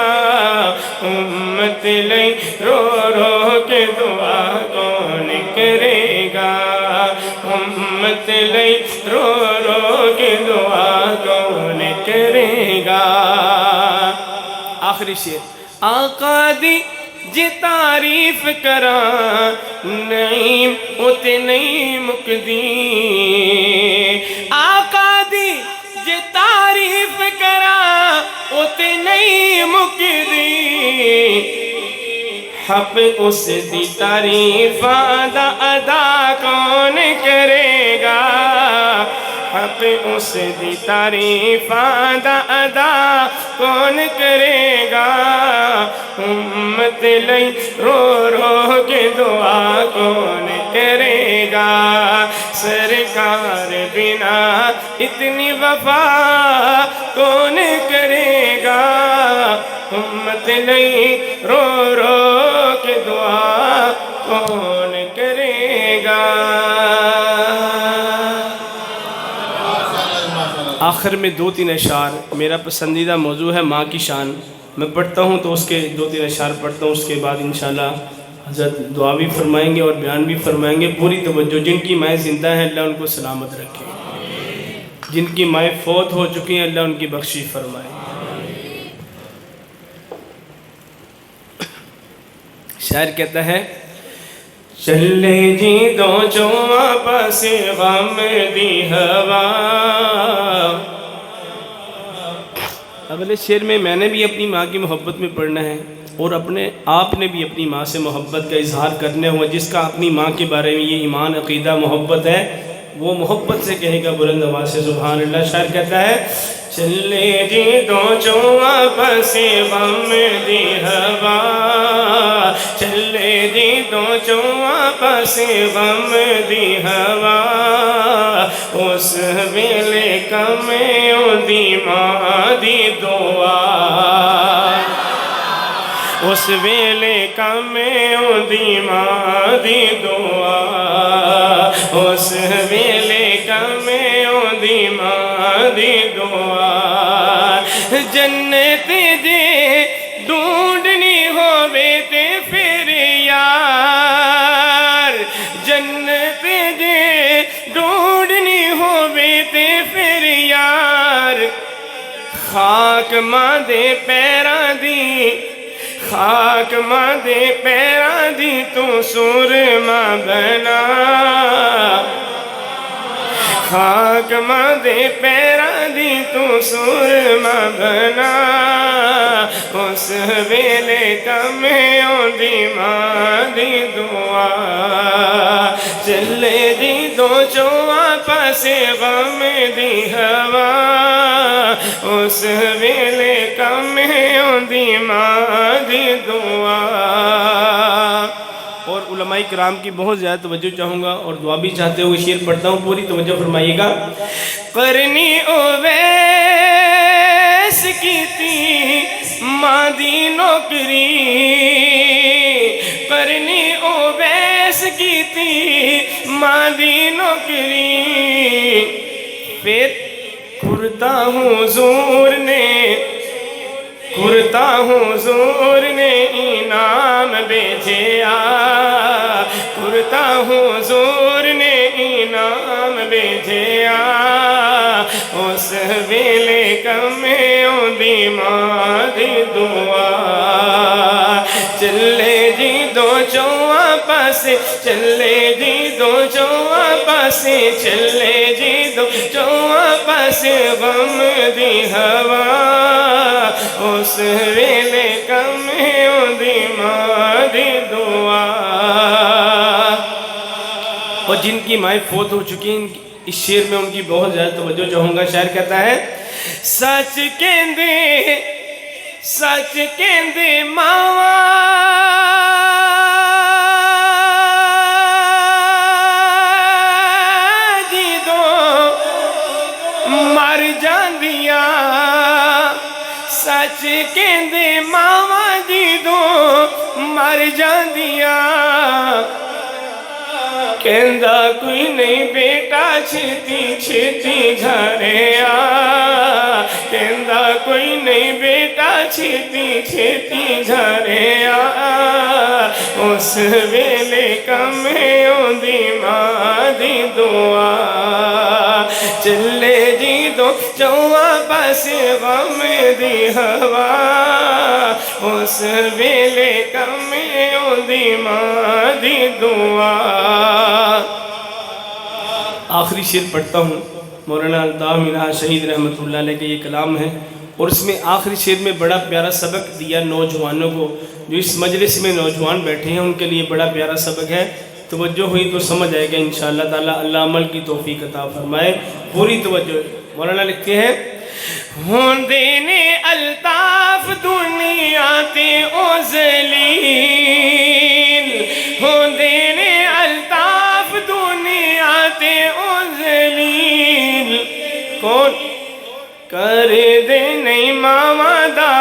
امت لئی رو رو کے دعا کون کرے گا امت لئی رو رو کے دعا کون کرے گا آخری شعر آقا دی جے تعریف کراں نعیم اتے نہیں مکدی آقا دی جے تعریف کراں اتے نہیں مکدی حق اس دی تعریفاں دا ادا کون کرے گا حق اس دی تعریفاں دا ادا کون کرے گا امت لئی رو رو کے دعا کون کرے گا سرکار بنا اتنی وفا کون کرے گا امت لئی رو رو کے دعا کون کرے گا آخر میں 2-3 اشعار میرا پسندیدہ موضوع ہے ماں کی شان میں پڑھتا ہوں تو اس کے 2-3 اشعار پڑھتا ہوں اس کے بعد انشاءاللہ حضرت دعا بھی فرمائیں گے اور بیان بھی فرمائیں گے پوری توجہ جن کی مائیں زندہ ہیں اللہ ان کو سلامت رکھے جن کی مائیں فوت ہو چکی ہیں اللہ ان کی بخشی فرمائے شاعر کہتا ہے چلے جی دو چواں پاسے غم دی ہوا اگلے شعر میں نے بھی اپنی ماں کی محبت میں پڑھنا ہے اور اپنے آپ نے بھی اپنی ماں سے محبت کا اظہار کرنے ہوا جس کا اپنی ماں کے بارے میں یہ ایمان عقیدہ محبت ہے وہ محبت سے کہے گا بلند آواز سے سبحان اللہ شاعر کہتا ہے چلے جی دو چواں پاسے غم دی ہوا چلے جی دو چواں پاسے غم دی ہوا اس ویلے کم دی ماں دی دعا اس ویلے کم دی ماں دی دعا اس ویلے کم دی ماں دی دعا جنت جے ڈھونڈنی ہووے تے پھر یار جنت جے ڈھونڈنی ہووے تے پھر یار خاک ماں دے پیراں دی خاک ماں دے پیراں دی تو سرما بنا خاک ماں دے پیراں دی تو سرما بنا اس ویلے کم آندی ماں دی دعا چلے دی دو چواں پاسے غم دی ہوا اس ویلے کم آندی ماں دی دعا اور علماء کرام کی بہت زیادہ توجہ چاہوں گا اور دعا بھی چاہتے ہوئے شعر پڑھتا ہوں پوری توجہ فرمائیے گا کرنی اویس کیتی ماں دی نوکری کرنی اویس کیتی ماں دی نوکری پھر کرتا حضور نے حضور نے انعام بھیجیا کرتا حضور نے انعام بھیجیا اس ویلے کمیں دی ماں دی دعا چلے جی دو چواں پاسے چلے جی دو چواں پاسے چلے جی دو چواں پاسے غم دی ہوا اس ویلے کمیں دی ماں دی دعا. اور جن کی مائیں فوت ہو چکی ہیں اس شعر میں ان کی بہت زیادہ توجہ چاہوں گا. شاعر کہتا ہے سچ کہندے ماواں مر جاندیاں سچ کہندے ماواں جدوں مر جاندیاں کہندا کوئی نہیں بیٹا چھتی چھتی گھرے آ کہندا کوئی نہیں بیٹا چھتی چھتی گھرے آ اس ویلے کمیں ہوندی ماں دی دعا چلے جی دو چواں پاسے غم دی ہوا اس ویلے کمیں ہوندی ماں دی دعا. آخری شعر پڑھتا ہوں. مولانا الطاف میرا شہید رحمۃ اللہ علیہ کا یہ کلام ہے اور اس میں آخری شعر میں بڑا پیارا سبق دیا نوجوانوں کو جو اس مجلس میں نوجوان بیٹھے ہیں ان کے لیے بڑا پیارا سبق ہے. توجہ ہوئی تو سمجھ آئے گا انشاءاللہ تعالی. اللہ عمل کی توفیق عطا فرمائے. پوری توجہ. مولانا لکھتے ہیں ہوندے نے الطاف دنیا تے او ذلیل ہوندے نے الطاف دنیا تے او ذلیل کون کر دے نہیں ماواں دا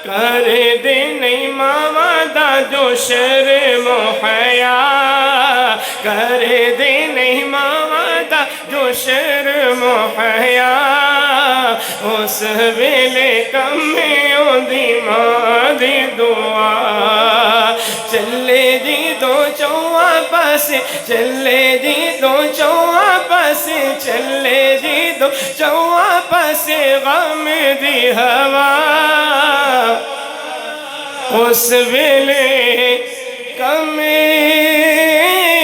کر دے نہیں ماواں دا جو شرم و حیا کر دے نہیں ماواں دا جو شرم و حیا اس ویلے کمیں ہوندی ماں دی دعا چلے جی دو چواں پاسے چلے جی دو چواں پاسے چلے جی دو چواں پاسے غم دی ہوا اس ویلے کمیں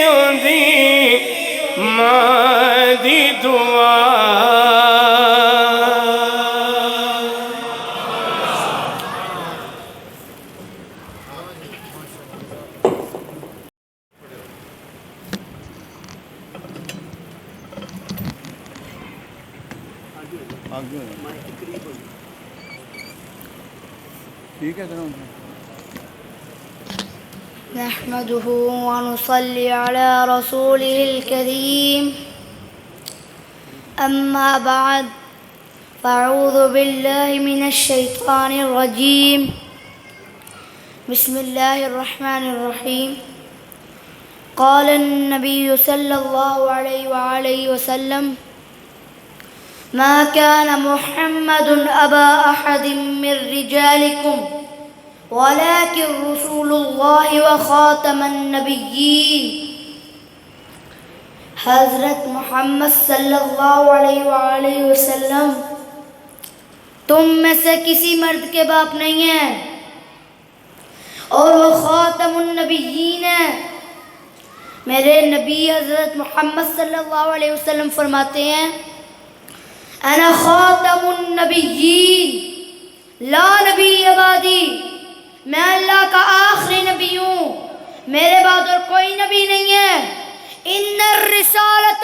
ہوندی ماں دی دعا. نحمده ونصلي على رسوله الكريم أما بعد فأعوذ بالله من الشيطان الرجيم بسم الله الرحمن الرحيم قال النبي صلى الله عليه وآله وسلم ما كان محمد أبا أحد من رجالكم ولكن رسول الله وخاتم النبيين. حضرت محمد صلی اللہ علیہ وآلہ وسلم تم میں سے کسی مرد کے باپ نہیں ہیں اور وہ خاتم النبیین ہیں. میرے نبی حضرت محمد صلی اللہ علیہ وسلم فرماتے ہیں انا خاتم النبیین لا نبی بعدی میں اللہ کا آخری نبی ہوں میرے بعد اور کوئی نبی نہیں ہے. ان الرسالۃ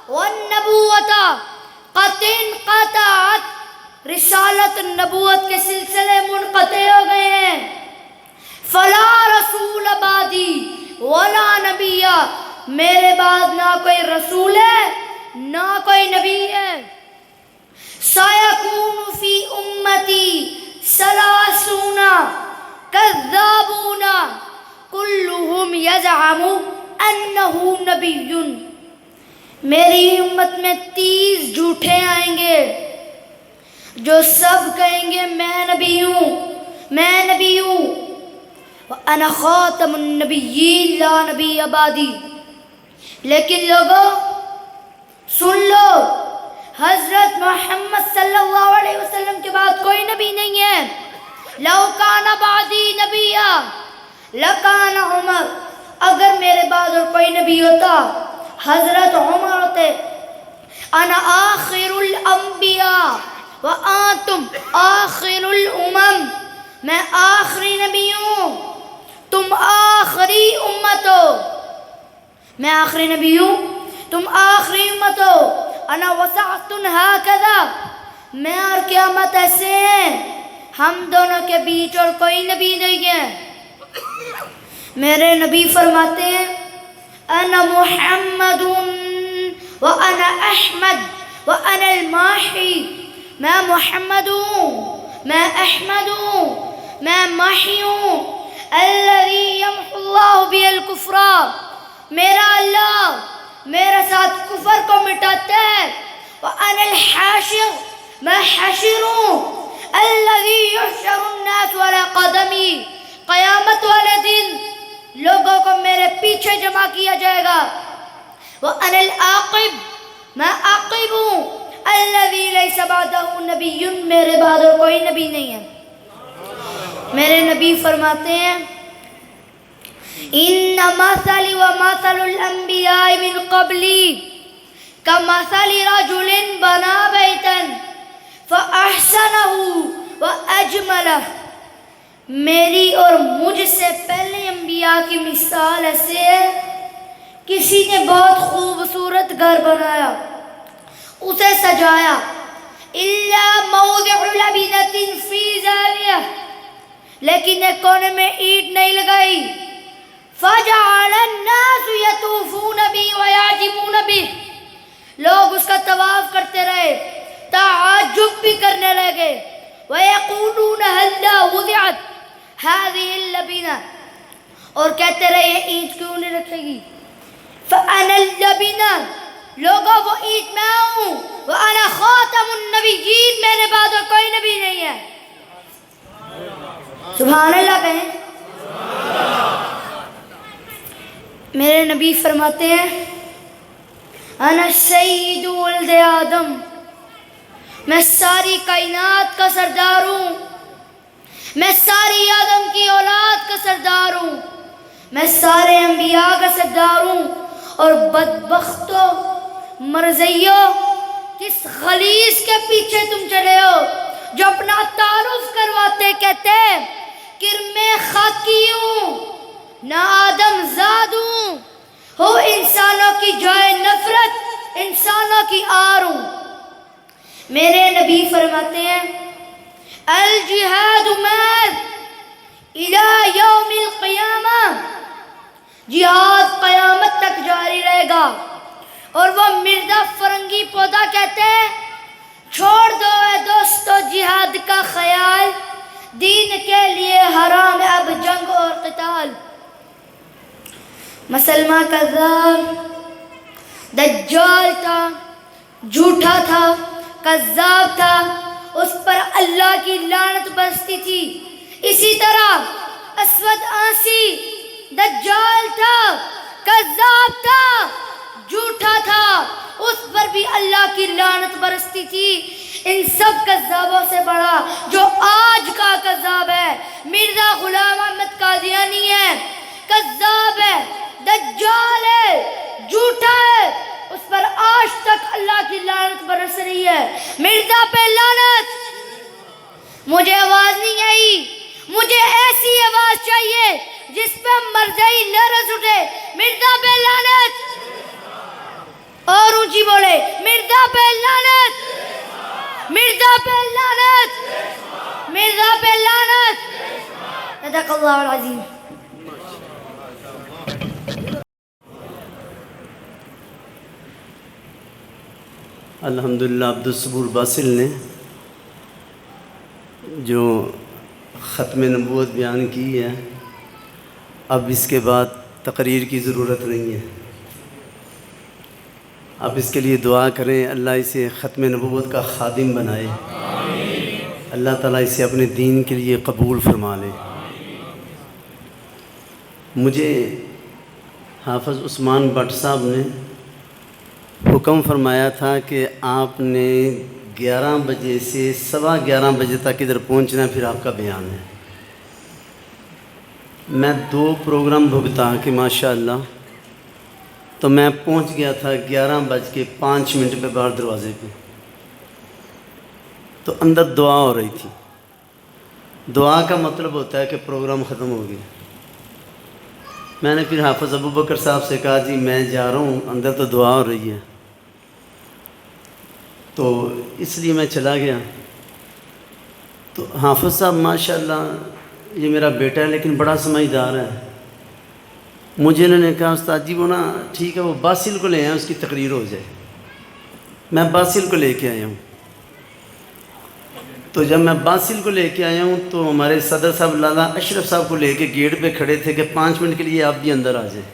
والنبوۃ قد انقطعت رسالت نبوت کے سلسلے منقطع ہو گئے ہیں. فلا رسول بعدی ولا نبی میرے بعد نہ کوئی رسول ہے نہ کوئی نبی ہے. سیکون فی امتی ثلاثون کذابون کلہم یزعم انہ نبی. میری امت میں 30 جھوٹے آئیں گے جو سب کہیں گے میں نبی ہوں، میں نبی ہوں، وَأَنَا خَاتَمُ النَّبِيِّينَ لا نبی آبادی۔ لیکن لوگوں سن لو، حضرت محمد صلی اللہ علیہ وسلم کے بعد کوئی نبی نہیں ہے۔ لَوْ كَانَ بَعْدِي نَبِيًّا لَكَانَ عمر، اگر میرے بعد اور کوئی نبی ہوتا حضرت عمر ہوتے۔ انا آخر الانبیاء وانتم آخر الامم، میں آخری نبی ہوں، تم آخری امت ہو، میں آخری نبی ہوں، تم آخری امت ہو۔ انا وسعت ہکذا، میں اور قیامت ایسے ہیں، ہم دونوں کے بیچ اور کوئی نبی نہیں ہے۔ میرے نبی فرماتے ہیں انا محمد وانا احمد وانا الماحی، میں محمد ہوں، میں احمد ہوں، میں ماحی ہوں۔ الذی یمحو اللہ بی الکفر، میرا اللہ میرے ساتھ کفر کو مٹاتا ہے۔ وانا الحاشر، میں حاشر ہوں۔ الذی یحشر الناس علی قدمی، قیامت والے دن لوگوں کو میرے پیچھے جمع کیا جائے گا۔ وَأَنَا الْعَاقِبُ، میں عاقب ہوں۔ الَّذِي لَيْسَ بَعْدَهُ نَبِيٌّ، میرے بعد اور کوئی نبی نہیں ہے۔ میرے نبی فرماتے ہیں إِنَّ مَثَلِي وَمَثَلُ الْأَنْبِيَاءِ مِنْ قَبْلِي كَمَثَلِ رَجُلٍ بَنَىٰ بَيْتًا فَأَحْسَنَهُ وَأَجْمَلَهُ، میری اور مجھ سے پہلے انبیاء کی مثال ایسے ہے، کسی نے بہت خوبصورت گھر بنایا، اسے سجایا، إِلَّا مَوْضِعُ لَبِنَةٍ فِي زَاوِيَةٍ، لیکن ایک کونے میں اینٹ نہیں لگائی۔ فَجَعَلَ النَّاسُ يَطُوفُونَ بِهِ وَيَعْجِبُونَ بِهِ، لوگ اس کا طواف کرتے رہے، تعجب بھی کرنے لگے۔ وَيَقُولُونَ هَلَّا وُضِعَتْ هَذِهِ اللَّبِنَةُ، اور کہتے رہے یہ اینٹ کیوں نہیں رکھے گی۔ فَأَنَا اللَّبِنَةُ، لوگوں وہ اینٹ میں ہوں۔ وَأَنَا خَاتَمُ النَّبِيِّينَ، میرے بعد اور کوئی نبی نہیں ہے۔ سبحان اللہ کہیں۔ میرے نبی فرماتے ہیں انا سید ولد آدم، میں ساری کائنات کا سردار ہوں، میں ساری آدم کی اولاد کا سردار ہوں، میں سارے انبیاء کا سردار ہوں۔ اور بدبختو مرضیو، کس غلیظ کے پیچھے تم چلے ہو جو اپنا تعارف کرواتے کہتے کرم خاکی ہوں، نہ آدم زاد ہوں، ہو انسانوں کی جائے نفرت، انسانوں کی آر ہوں۔ میرے نبی فرماتے ہیں الجہاد ماذ الی یوم القیامہ، جہاد قیامت تک جاری رہے گا۔ اور وہ مرزا فرنگی پودا کہتے ہیں چھوڑ دو اے دوستو جہاد کا خیال، دین کے لیے حرام ہے اب جنگ اور قتال۔ مسلمہ کذاب، دجال تھا، جھوٹا تھا، کذاب تھا، اس پر اللہ کی لعنت برستی تھی۔ اسی طرح اسود آنسی دجال تھا، کذاب تھا، جھوٹا تھا، اس پر بھی اللہ کی لعنت برستی تھی۔ ان سب کذابوں سے بڑا جو آج کا کذاب ہے مرزا غلام احمد قادیانی ہے، کذاب ہے، دجال ہے، جھوٹا ہے، اس پر آج تک اللہ کی لعنت برس رہی ہے۔ مرزا پہ لعنت۔ مجھے آواز نہیں آئی، مجھے ایسی آواز چاہیے جس پہ مرضی لرز اٹھے۔ مرزا پہ لعنت، اور اونچی بولے مرزا پہ لعنت، مرزا پہ لعنت، مرزا پہ لعنت۔ صدق اللہ العظیم۔ الحمدللہ عبدالصبور باسل نے جو ختم نبوت بیان کی ہے، اب اس کے بعد تقریر کی ضرورت نہیں ہے۔ آپ اس کے لیے دعا کریں، اللہ اسے ختم نبوت کا خادم بنائے، اللہ تعالیٰ اسے اپنے دین کے لیے قبول فرما لے۔ مجھے حافظ عثمان بٹ صاحب نے حکم فرمایا تھا کہ آپ نے 11 بجے سے 11:15 بجے تک ادھر پہنچنا، پھر آپ کا بیان ہے۔ میں 2 پروگرام بھگتا کہ ماشاءاللہ، تو میں پہنچ گیا تھا 11:05 پہ باہر دروازے پہ، تو اندر دعا ہو رہی تھی۔ دعا کا مطلب ہوتا ہے کہ پروگرام ختم ہو گیا۔ میں نے پھر حافظ ابو بکر صاحب سے کہا جی میں جا رہا ہوں، اندر تو دعا ہو رہی ہے، تو اس لیے میں چلا گیا۔ تو حافظ صاحب ماشاءاللہ یہ میرا بیٹا ہے لیکن بڑا سمجھدار ہے۔ مجھے انہوں نے کہا استاد جی وہ نا ٹھیک ہے، وہ باسل کو لے آئیں، اس کی تقریر ہو جائے۔ میں باسل کو لے کے آیا ہوں۔ تو جب میں باسل کو لے کے آیا ہوں تو ہمارے صدر صاحب لالا اشرف صاحب کو لے کے گیٹ پہ کھڑے تھے کہ 5 منٹ کے لیے آپ بھی اندر آ جائیں۔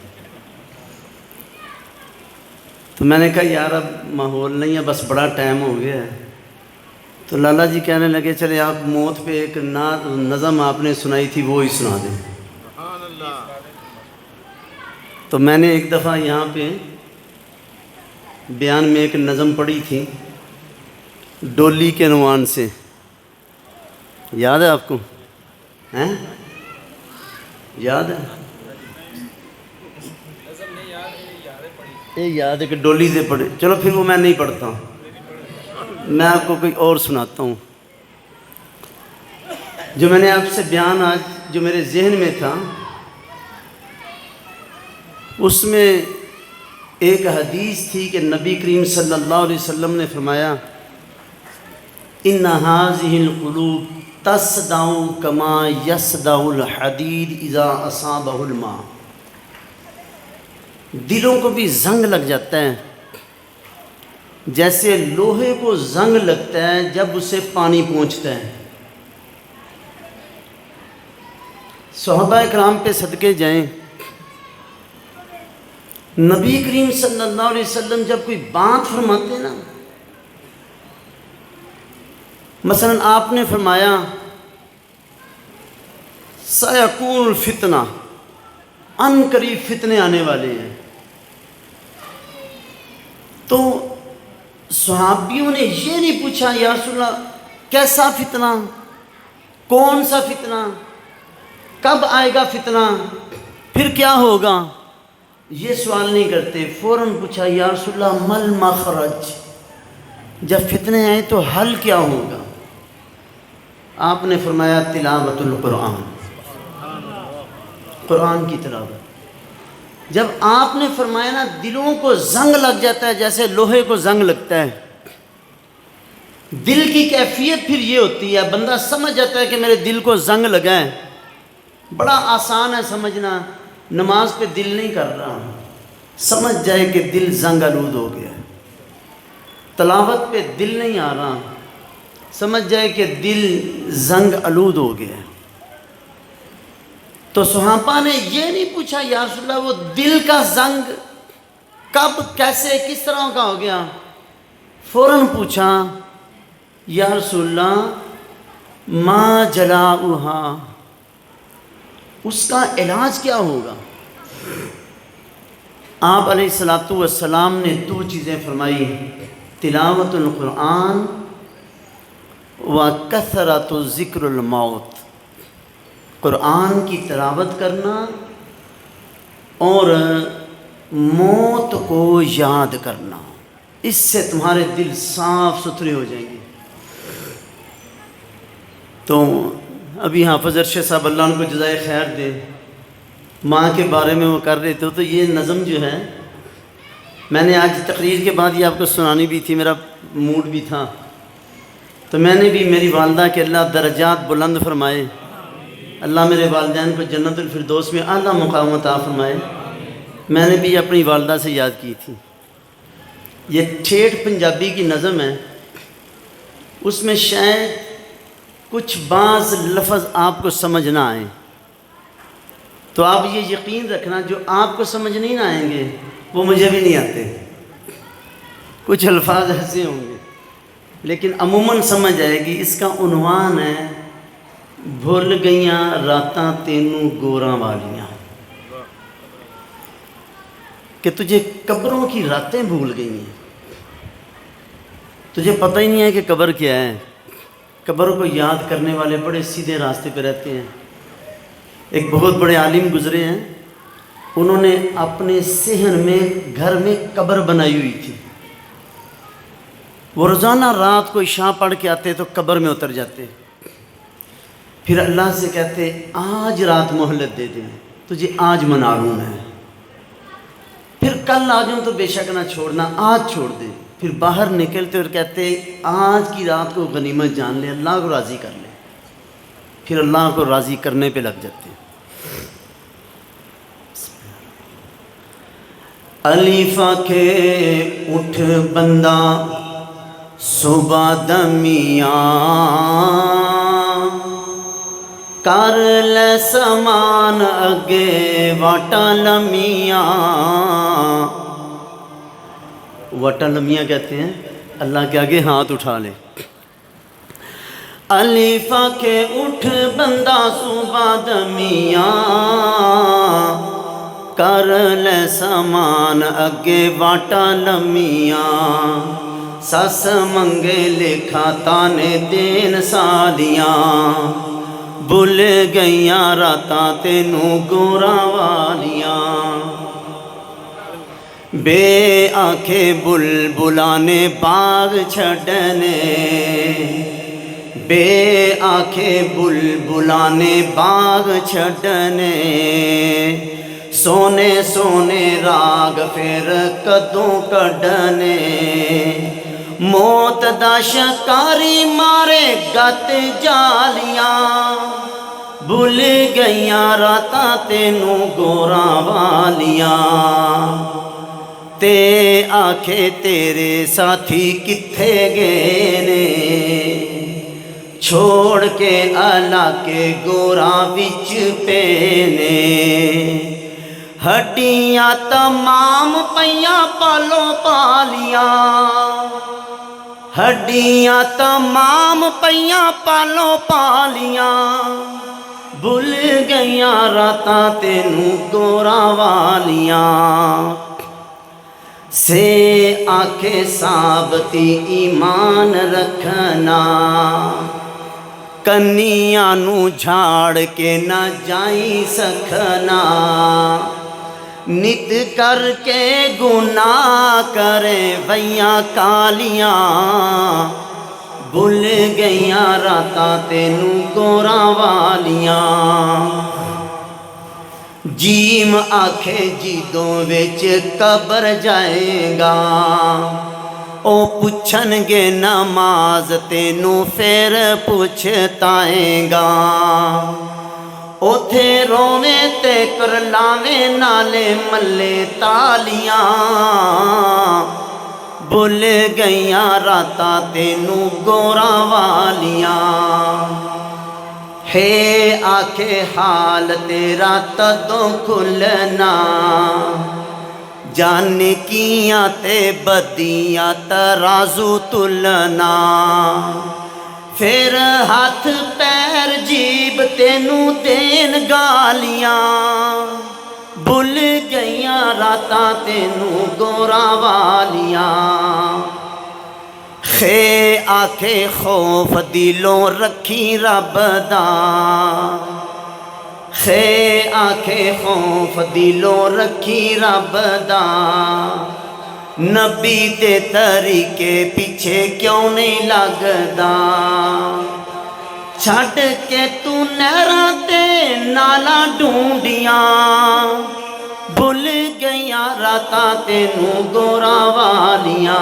تو میں نے کہا یار اب ماحول نہیں ہے، بس بڑا ٹائم ہو گیا ہے۔ تو لالا جی کہنے لگے چلے آپ موت پہ ایک نظم آپ نے سنائی تھی وہ ہی سنا دیں۔ تو میں نے ایک دفعہ یہاں پہ بیان میں ایک نظم پڑھی تھی ڈولی کے عنوان سے، یاد ہے آپ کو؟ ہیں یاد ہے؟ یہ یاد ہے کہ ڈولی سے پڑھے، چلو پھر وہ میں نہیں پڑھتا ہوں، میں آپ کو کوئی اور سناتا ہوں۔ جو میں نے آپ سے بیان آج جو میرے ذہن میں تھا، اس میں ایک حدیث تھی کہ نبی کریم صلی اللہ علیہ وسلم نے فرمایا ان هذه القلوب تصدع كما يصدع الحديد اذا اصابه الماء۔ دلوں کو بھی زنگ لگ جاتا ہے جیسے لوہے کو زنگ لگتا ہے جب اسے پانی پہنچتا ہے۔ صحابہ کرام پہ صدقے جائیں، نبی کریم صلی اللہ علیہ وسلم جب کوئی بات فرماتے ہیں نا، مثلا آپ نے فرمایا سیکون الفتنہ، ان قریب فتنے آنے والے ہیں، تو صحابیوں نے یہ نہیں پوچھا یا رسول اللہ کیسا فتنہ، کون سا فتنہ، کب آئے گا فتنہ، پھر کیا ہوگا، یہ سوال نہیں کرتے، فوراً پوچھا یا رسول اللہ مل مخرج، جب فتنے آئیں تو حل کیا ہوگا؟ آپ نے فرمایا تلاوت القرآن، قرآن کی تلاوت۔ جب آپ نے فرمایا نا دلوں کو زنگ لگ جاتا ہے جیسے لوہے کو زنگ لگتا ہے، دل کی کیفیت پھر یہ ہوتی ہے، بندہ سمجھ جاتا ہے کہ میرے دل کو زنگ لگا ہے۔ بڑا آسان ہے سمجھنا، نماز پہ دل نہیں کر رہا، سمجھ جائے کہ دل زنگ آلود ہو گیا ہے۔ تلاوت پہ دل نہیں آ رہا، سمجھ جائے کہ دل زنگ آلود ہو گیا ہے۔ تو صحابہ نے یہ نہیں پوچھا یا رسول اللہ وہ دل کا زنگ کب کیسے کس طرح کا ہو گیا، فوراً پوچھا یا رسول اللہ ما جلاؤہا، اس کا علاج کیا ہوگا؟ آپ علیہ الصلوۃ والسلام نے 2 چیزیں فرمائی، تلاوت القرآن و کثرت ذکر الموت، قرآن کی تلاوت کرنا اور موت کو یاد کرنا، اس سے تمہارے دل صاف ستھرے ہو جائیں گے۔ تو ابھی حافظ ارشد صاحب اللہ ان کو جزائے خیر دے، ماں کے بارے میں وہ کر رہے تھے، تو یہ نظم جو ہے میں نے آج تقریر کے بعد یہ آپ کو سنانی بھی تھی، میرا موڈ بھی تھا، تو میں نے بھی میری والدہ کے اللہ درجات بلند فرمائے، اللہ میرے والدین کو جنت الفردوس میں اعلیٰ مقام عطا فرمائے، میں نے بھی اپنی والدہ سے یاد کی تھی۔ یہ ٹھیٹھ پنجابی کی نظم ہے، اس میں شاید کچھ بعض لفظ آپ کو سمجھ نہ آئیں، تو آپ یہ یقین رکھنا جو آپ کو سمجھ نہیں نہ آئیں گے وہ مجھے بھی نہیں آتے۔ کچھ الفاظ ایسے ہوں گے لیکن عموماً سمجھ آئے گی. اس کا عنوان ہے بھول گئیاں راتاں تینوں گوراں والیاں. کہ تجھے قبروں کی راتیں بھول گئی ہیں. تجھے پتہ ہی نہیں ہے کہ قبر کیا ہے. قبر کو یاد کرنے والے بڑے سیدھے راستے پہ رہتے ہیں. ایک بہت بڑے عالم گزرے ہیں, انہوں نے اپنے صحن میں گھر میں قبر بنائی ہوئی تھی. وہ روزانہ رات کو عشاء پڑھ کے آتے تو قبر میں اتر جاتے, پھر اللہ سے کہتے آج رات مہلت دے دیں, تجھے آج منا لوں میں, پھر کل آ جاؤں تو بے شک نہ چھوڑنا, آج چھوڑ دے. پھر باہر نکلتے اور کہتے آج کی رات کو غنیمت جان لے, اللہ کو راضی کر لے. پھر اللہ کو راضی کرنے پہ لگ جاتے. علیفہ کے اٹھ بندہ صبح دمیاں, کر لے سامان اگے واٹا لمیاں. واٹا لمیاں کہتے ہیں اللہ کے آگے ہاتھ اٹھا لے. علیفہ کے اٹھ بندہ صبح دمیاں, کر لے سامان اگے واٹا لمیاں. سس منگے لکھا تانے دین سالیاں, بھول گئیاں راتاں تینوں گوراں والیاں. بے آنکھیں بلبلانے باغ چھڈنے, بے آنکھیں بلبلانے باغ چھڈنے. سونے سونے راگ پھر کدوں کڈنے, موت دا شکاری مارے گت جالیاں. بھول گئیاں راتاں تینوں گوراں والیاں. تے آکھے تیرے ساتھی کتھے گئے نے, چھوڑ کے علاقے گوراں وچ پینے. ہڈیاں تمام پیاں پالو پالیاں, ہڈیاں تمام پیاں پالو پالیاں. بھول گئیاں راتاں تینوں گوراں والیاں. سے آنکھیں ثابتی ایمان رکھنا, کنیاں نو جھاڑ کے نہ جائی سکھنا. نت کر کے گناہ کرے ویاں کالیاں. بھول گئیاں راتاں تینوں گوراں والیاں. جیم آکھے جیدوں وچ قبر جائے گا, او پوچھن گے نماز تینوں پھر پوچھتائیں گا. اوتھے روویں تے کرلاویں نالے ملے تالیاں. بھول گئیاں راتاں تینوں گوراں والیاں. ہے آکھے حال تیرا تدوں کھلنا, جان کیاں تے بدیاں ترازو تلنا. پھر ہاتھ پیر جیب تینوں دین گالیاں. بھول گئیاں راتاں تینوں گوراں والیاں. خے آکھے خوف دلوں رکھی رب دا, خے آکھے خوف دلوں رکھی رب دا. نبی دے طریقے پیچھے کیوں نہیں لگدا, چھڈ کے تو نہراں تے نالا ڈھونڈیاں. بھول گئیاں راتاں تینوں گوراں والیاں.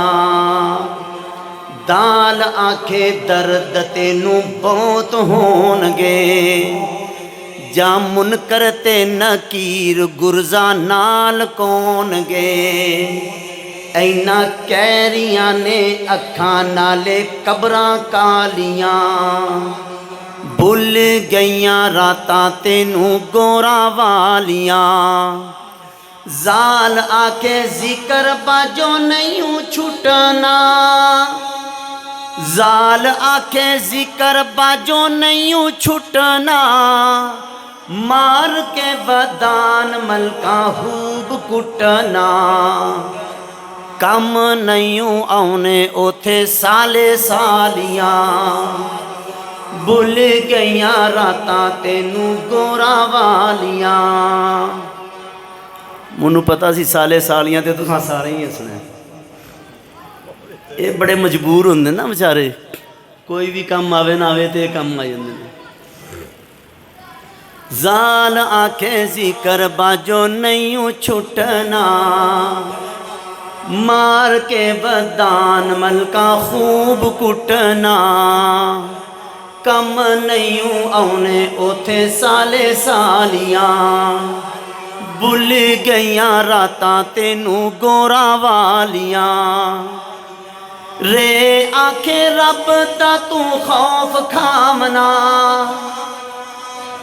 دال آکھے درد تینوں بہت ہون گے, جا منکر تے نکیر گرزا نال کون گے. اینا کہریاں نے اکھاں نالے قبراں کالیاں. بھول گئیاں راتاں تینوں گوراں والیاں. زال آکے ذکر باجو نہیں چھٹنا زال آکے ذکر باجو نہیں چھٹنا مار کے ودان ملکا خوب کٹنا کم نہیں آنے اوتھے سالے سالیاں بھول گئیاں راتاں تینوں گورا والیاں منو پتا سی سالے سالیاں تے تساں سارے ہی ہسنا یہ بڑے مجبور ہوندے نا بیچارے کوئی بھی کم آوے نہ آوے تے کم آ جاندے نے زال آنکھیں ذکر باجو نہیں چھٹنا مار کے بدان ملکا خوب کٹنا کم نہیں آنے اوتھے سالے سالیاں بھول گئیاں راتاں تینوں گورا والیاں رے آنکھیں رب دا تو خوف کھامنا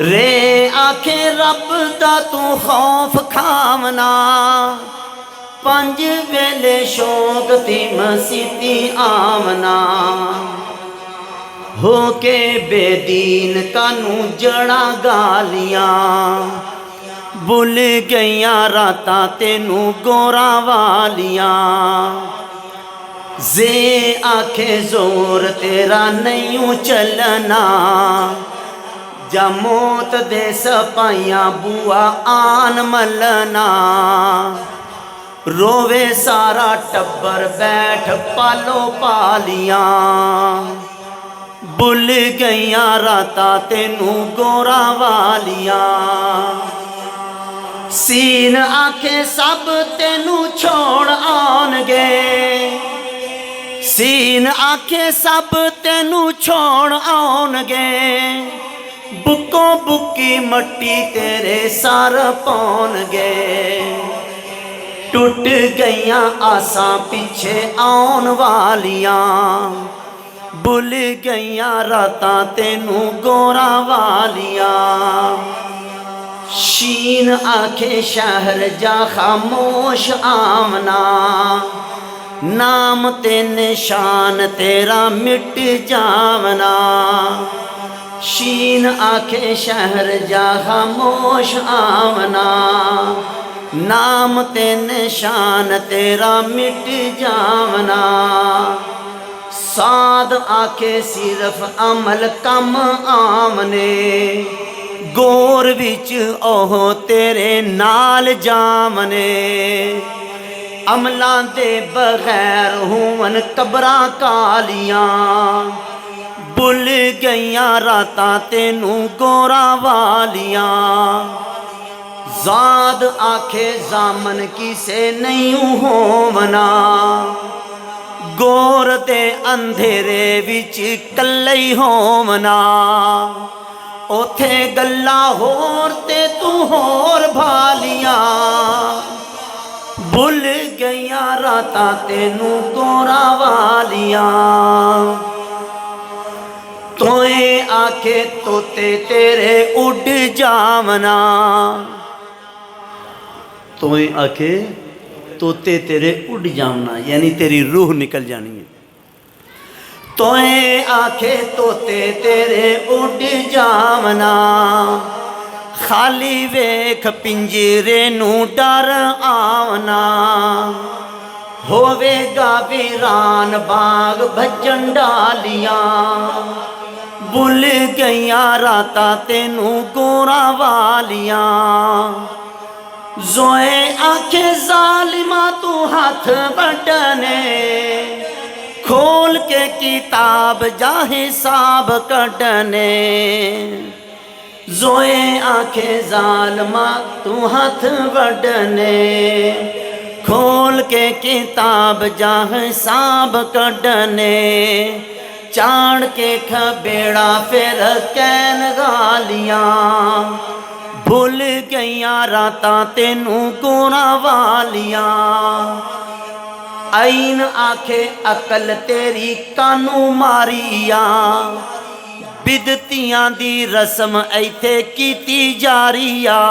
رے آنکھیں رب دا تو خوف کھامنا پنج ویلے شوق تی مسیتی آمنا ہو کے بے دین کانو جڑا گالیاں بھول گئیاں راتاں تینوں گورا والیاں زے آنکھیں زور تیرا نہیں چلنا جا موت دے سپائیاں بوا آن ملنا رووے سارا ٹبر بیٹھ پالو پالیاں بھول گئیاں راتاں تینوں گورا والیاں سین آنکھیں سب تینوں چھوڑ آن گے سین آنکھیں سب تینوں چھوڑ آن گے بکو بکی مٹی تیرے سار پون گے ٹوٹ گئیاں آساں پیچھے آن والیاں بھول گئیاں راتاں تینوں گورا والیاں شین آنکھیں شہر جا خاموش آمنا نام تے نشان تیرا مٹ جامنا شین آنکھیں شہر جا خاموش آمنا نام تے نشان تیرا مٹ جامنا سعد آنکھیں صرف عمل کم آمنے گور وچ اوہ تیرے نال جامنے عملاں دے بغیر ہون قبراں کالیاں بھول گئیاں راتاں تینوں گورا والیاں زاد آکھے زامن کسے نہیں ہومنا گور دے اندھیرے وچ کلے ہومنا اوتھے گلا ہور تے تو ہور بھالیاں بھول گئیاں راتاں تینوں گورا والیاں توئے آکھے توتے تیرے اڈ جامنا توئے آکھے توتے تیرے اڈ جامنا یعنی تیری روح نکل جانی ہے توئے آکھے توتے تیرے اڈ جامنا خالی ویکھ پنجرے نو ڈر آونا ہووے گا ویران باغ بھجن ڈالیاں بھول گئیاں راتاں تینوں گورا والیاں زوئے آنکھیں ظالمہ تو ہاتھ بٹنے کھول کے کتاب جا حساب کٹنے زوئے آنکھیں ظالمہ تو ہاتھ بٹنے کھول کے کتاب جا حساب کٹنے چاڑ کے کھبیڑا پھر کین گالیاں بھول گئیاں راتاں تینوں گورا والیاں عین آنکھے عقل تیری کانوں ماریاں بدتیاں دی رسم ایتھے کیتی جاریاں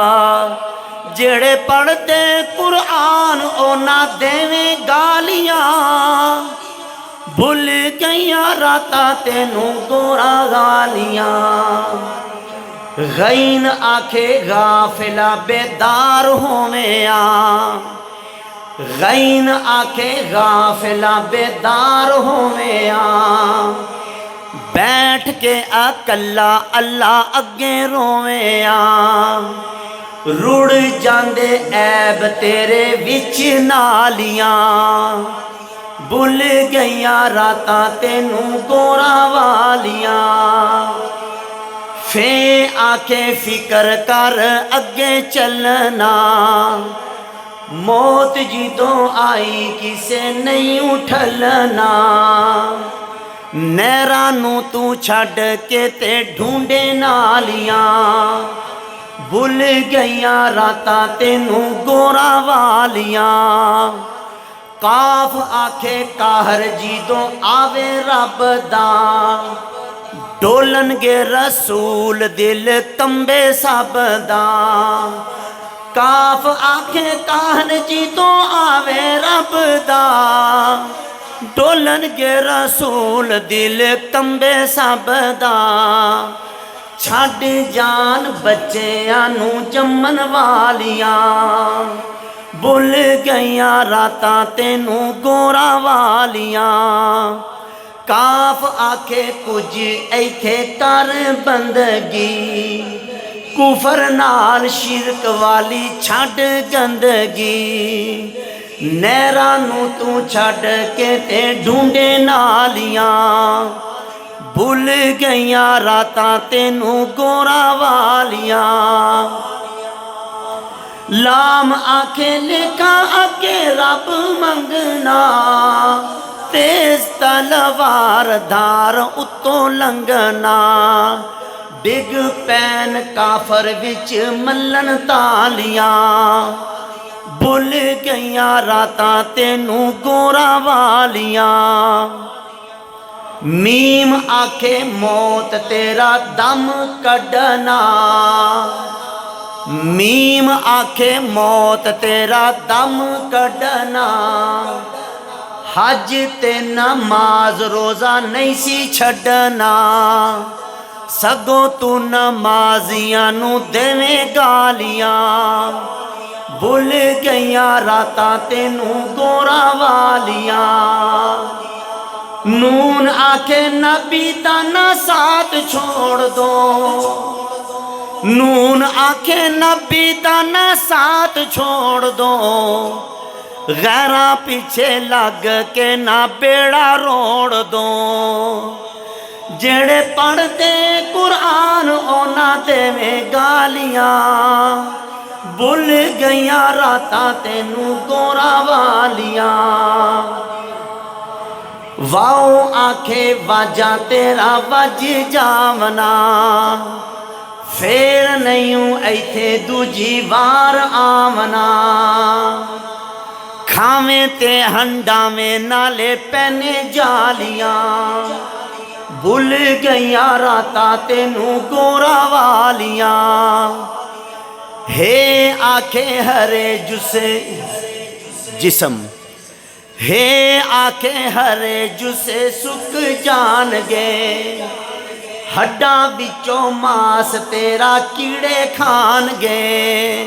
جڑے پڑھتے قرآن او نہ دیویں گالیاں بھول گئیاں راتاں تینوں گورا گالیاں غین آکھے غافلہ بیدار ہوویاں غین آکھے غافلہ بیدار ہوویاں بیٹھ کے اکلا اللہ اگے روویاں رڑ جاندے عیب تیرے وچ نالیاں بھول گئیاں راتاں تینوں گورا والیاں فے آکے فکر کر اگے چلنا موت جدوں آئی کسے نہیں اٹھلنا نیرانوں تو چھڈ کے تے ڈھونڈے نالیاں بھول گئیاں راتاں تینوں گورا والیاں کاف آکھے کاہر جدوں آوے رب دا ڈولن گے رسول دل کمبے سب دا کاف آکھے کاہر جدوں آوے رب دا ڈولن گے رسول دل کمبے سب دا چھڈ جان بچیاں نو جمن والیاں بھول گئیاں راتاں تینوں گورا والیاں کاف آکھے کچھ ایتھے کر بندگی کفر نال شرک والی چھڈ گندگی نیرانوں تو چھڈ کے تے ڈھونڈے نالیاں بھول گئیاں راتاں تینوں گورا والیاں لام آکھے لکھا اگے رب منگنا تیز تلوار دھار اتوں لنگنا بگ پین کافر وچ ملن تالیاں بھول گئیاں راتاں تینوں گورا والیاں میم آکھے موت تیرا دم کڈنا میم آکھے موت تیرا دم کڈنا حج تے نماز روزہ نہیں سی چھڈنا سگوں تو نمازیاں نو دیویں گالیاں بھول گئیاں راتاں تینوں گورا والیاں نون آکھے نبی دا نہ ساتھ چھوڑ دو نون آکھے نبی دا نہ ساتھ چھوڑ دو غیراں پیچھے لگ کے نہ بیڑا روڑ دو جڑے پڑھتے قرآن او نہ دیویں گالیاں بھول گئیاں راتاں تینوں گورا والیاں واؤ آکھے واجہ تیرا وج جامنا پھر نہیں ایتھے دوجی وار آمنا کھاویں تے ہنڈاویں نالے پینے جالیاں بھول گئیاں راتاں تینوں گورا والیاں ہے آکھے ہرے جسم ہے آکھے ہرے جسے سک جان گے ہڈاں بچوں ماس تیرا کیڑے کھان گے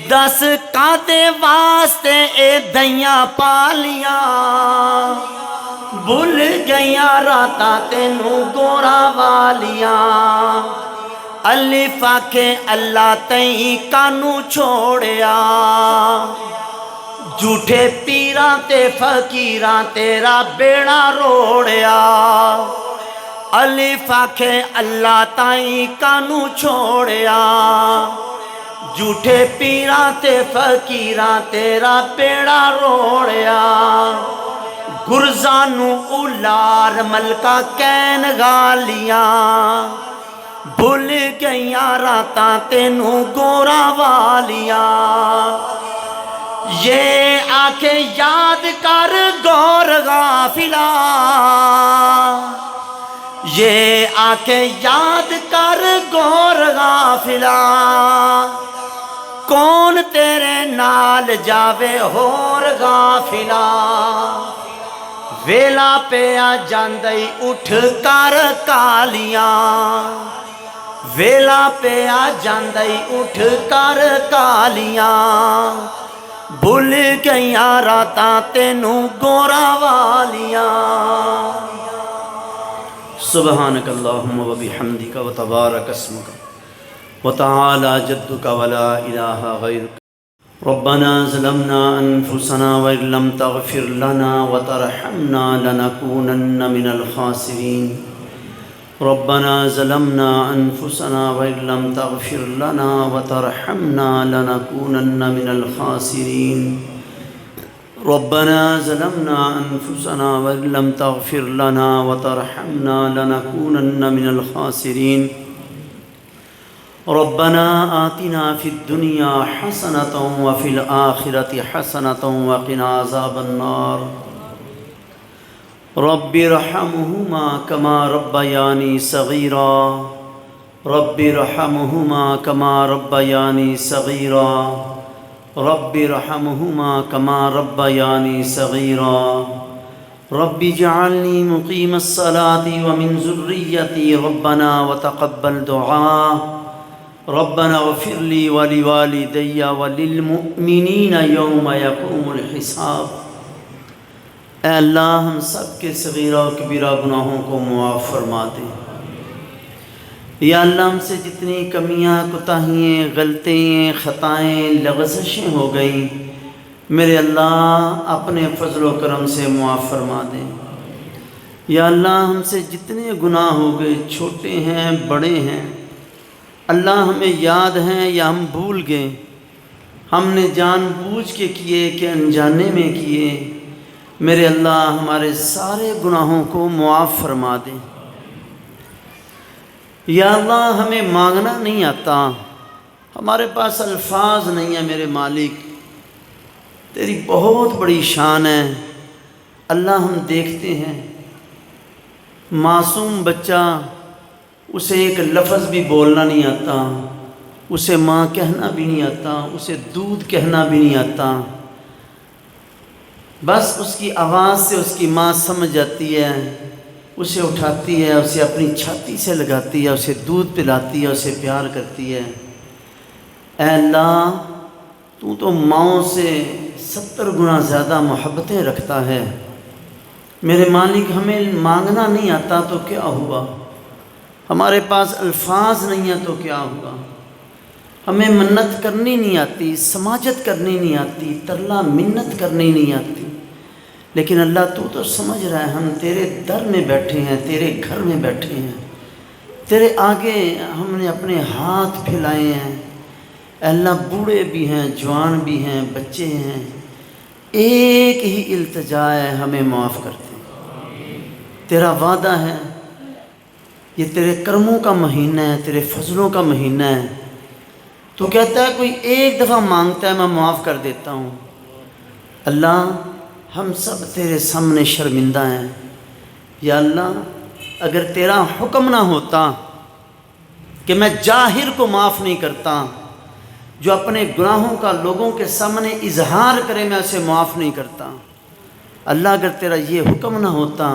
دس کادے واسطے اے دھیاں پالیاں بھول گئیاں راتاں تینوں گورا والیاں الف آکھے اللہ تئیں کانوں چھوڑیا جھوٹے پیراں تے فقیراں تیرا بیڑا روڑیا الف آکھے اللہ تائیں کانوں چھوڑیا جھوٹے پیراں تے فقیراں تیرا بیڑا روڑیا گرزانوں اولار ملکہ کین گالیاں بھول گئیاں راتاں تینوں گورا والیاں یہ آکھے یاد کر گور غافلا یہ آکھے یاد کر گور غافلا کون تیرے نال جاوے ہور غافلا ویلا پیا جاندئی اٹھ کر کالیاں ویلا پیا جاندئی اٹھ کر کالیاں بھول گئیاں راتاں تینوں گوراں والیاں سبحانک اللہم و بحمدک و تبارک اسمک وتعالى جدك ولا إله غيرك ربنا ظلمنا أنفسنا وإن لم تغفر لنا وترحمنا لنكونن من الخاسرين ربنا ظلمنا أنفسنا وإن لم تغفر لنا وترحمنا لنكونن من الخاسرين ربنا ظلمنا أنفسنا وإن لم تغفر لنا وترحمنا لنكونن من الخاسرين ربنا آتنا في الدنيا حسنة وفي الآخرة حسنة وقنا عذاب النار رب ارحمهما كما ربياني صغيرا رب ارحمهما كما ربياني صغيرا رب ارحمهما كما ربياني صغيرا رب اجعلني مقيم الصلاة ومن ذريتي ربنا وتقبل دعاء ربنا اغفر لي ولوالدي وللمؤمنين يوم يقوم الحساب اے اللہ ہم سب کے صغیرہ و کبیرہ گناہوں کو معاف فرما دے یا اللہ ہم سے جتنی کمیاں کوتاہیاں غلطیاں خطائیں لغزشیں ہو گئیں میرے اللہ اپنے فضل و کرم سے معاف فرما دے یا اللہ ہم سے جتنے گناہ ہو گئے چھوٹے ہیں بڑے ہیں اللہ ہمیں یاد ہیں یا ہم بھول گئے ہم نے جان بوجھ کے کیے کہ انجانے میں کیے میرے اللہ ہمارے سارے گناہوں کو معاف فرما دے یا اللہ ہمیں مانگنا نہیں آتا ہمارے پاس الفاظ نہیں ہیں میرے مالک تیری بہت بڑی شان ہے اللہ ہم دیکھتے ہیں معصوم بچہ اسے ایک لفظ بھی بولنا نہیں آتا اسے ماں کہنا بھی نہیں آتا اسے دودھ کہنا بھی نہیں آتا بس اس کی آواز سے اس کی ماں سمجھ جاتی ہے اسے اٹھاتی ہے اسے اپنی چھاتی سے لگاتی ہے اسے دودھ پلاتی ہے اسے پیار کرتی ہے اے اللہ تو ماؤں سے 70 گنا زیادہ محبتیں رکھتا ہے میرے مالک ہمیں مانگنا نہیں آتا تو کیا ہوا ہمارے پاس الفاظ نہیں ہیں تو کیا ہوگا ہمیں منت کرنی نہیں آتی سماجت کرنی نہیں آتی ترلا منت کرنی نہیں آتی لیکن اللہ تو سمجھ رہا ہے ہم تیرے در میں بیٹھے ہیں تیرے گھر میں بیٹھے ہیں تیرے آگے ہم نے اپنے ہاتھ پھیلائے ہیں اے اللہ بوڑھے بھی ہیں جوان بھی ہیں بچے ہیں ایک ہی التجا ہے ہمیں معاف کر دے تیرا وعدہ ہے یہ تیرے کرموں کا مہینہ ہے تیرے فضلوں کا مہینہ ہے تو کہتا ہے کوئی ایک دفعہ مانگتا ہے میں معاف کر دیتا ہوں اللہ ہم سب تیرے سامنے شرمندہ ہیں یا اللہ اگر تیرا حکم نہ ہوتا کہ میں جاہر کو معاف نہیں کرتا جو اپنے گناہوں کا لوگوں کے سامنے اظہار کرے میں اسے معاف نہیں کرتا اللہ اگر تیرا یہ حکم نہ ہوتا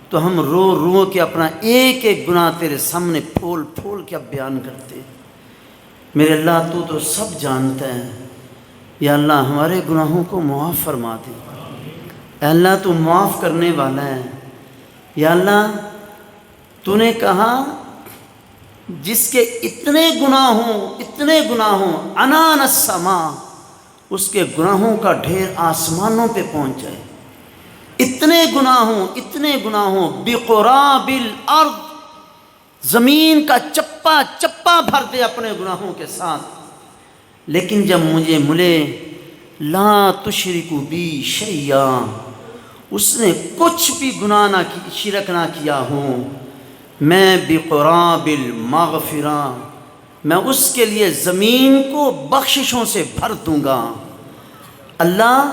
تو ہم رو رو کے اپنا ایک ایک گناہ تیرے سامنے پھول پھول کے اب بیان کرتے میرے اللہ تو سب جانتا ہے یا اللہ ہمارے گناہوں کو معاف فرما دے اے اللہ تو معاف کرنے والا ہے یا اللہ تو نے کہا جس کے اتنے گناہ ہوں عنان السماء اس کے گناہوں کا ڈھیر آسمانوں پہ پہنچ جائے اتنے گناہ ہوں بقراب الارض زمین کا چپا بھر دے اپنے گناہوں کے ساتھ لیکن جب مجھے ملے لا تشرکو بی شیئا اس نے کچھ بھی گناہ نہ شرک نہ کیا ہوں میں بقراب المغفرہ میں اس کے لیے زمین کو بخششوں سے بھر دوں گا اللہ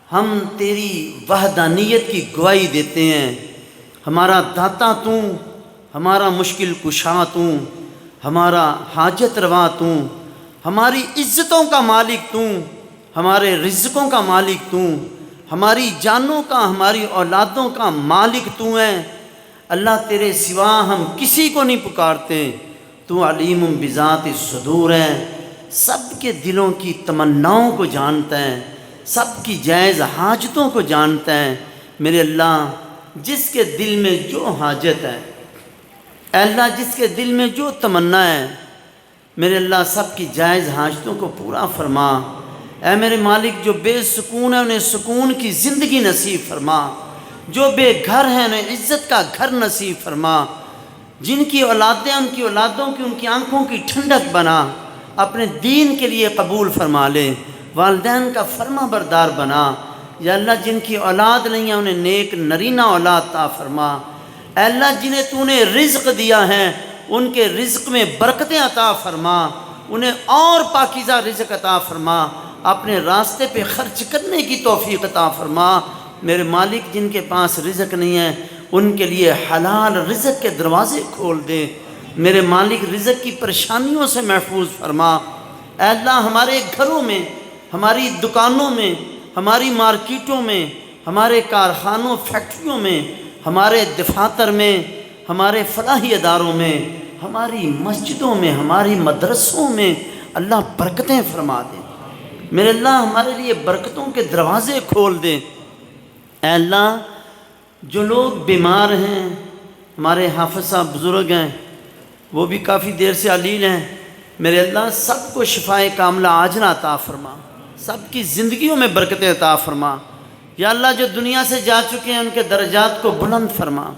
ہم تیری وحدانیت کی گواہی دیتے ہیں ہمارا داتا تو ہمارا مشکل کشا تو ہمارا حاجت روا تو ہماری عزتوں کا مالک تو، ہمارے رزقوں کا مالک تو، ہماری جانوں کا، ہماری اولادوں کا مالک تو ہے۔ اللہ تیرے سوا ہم کسی کو نہیں پکارتے، تو علیم بذات الصدور ہے، سب کے دلوں کی تمناؤں کو جانتا ہے، سب کی جائز حاجتوں کو جانتا ہے۔ میرے اللہ جس کے دل میں جو حاجت ہے، اے اللہ جس کے دل میں جو تمنا ہے، میرے اللہ سب کی جائز حاجتوں کو پورا فرما۔ اے میرے مالک جو بے سکون ہے انہیں سکون کی زندگی نصیب فرما، جو بے گھر ہیں انہیں عزت کا گھر نصیب فرما، جن کی اولادیں ان کی اولادوں کی ان کی آنکھوں کی ٹھنڈک بنا، اپنے دین کے لیے قبول فرما لے، والدین کا فرما بردار بنا۔ یا اللہ جن کی اولاد نہیں ہے انہیں نیک نرینہ اولاد عطا فرما۔ اے اللہ جنہیں تو نے رزق دیا ہے ان کے رزق میں برکتیں عطا فرما، انہیں اور پاکیزہ رزق عطا فرما، اپنے راستے پہ خرچ کرنے کی توفیق عطا فرما۔ میرے مالک جن کے پاس رزق نہیں ہے ان کے لیے حلال رزق کے دروازے کھول دے۔ میرے مالک رزق کی پریشانیوں سے محفوظ فرما۔ اے اللہ ہمارے گھروں میں، ہماری دکانوں میں، ہماری مارکیٹوں میں، ہمارے کارخانوں فیکٹریوں میں، ہمارے دفاتر میں، ہمارے فلاحی اداروں میں، ہماری مسجدوں میں، ہماری مدرسوں میں اللہ برکتیں فرما دے۔ میرے اللہ ہمارے لیے برکتوں کے دروازے کھول دے۔ اے اللہ جو لوگ بیمار ہیں، ہمارے حافظ صاحب بزرگ ہیں وہ بھی کافی دیر سے علیل ہیں، میرے اللہ سب کو شفائے کاملہ عاجلہ عطا فرما، سب کی زندگیوں میں برکتیں عطا فرما۔ یا اللہ جو دنیا سے جا چکے ہیں ان کے درجات کو بلند فرما،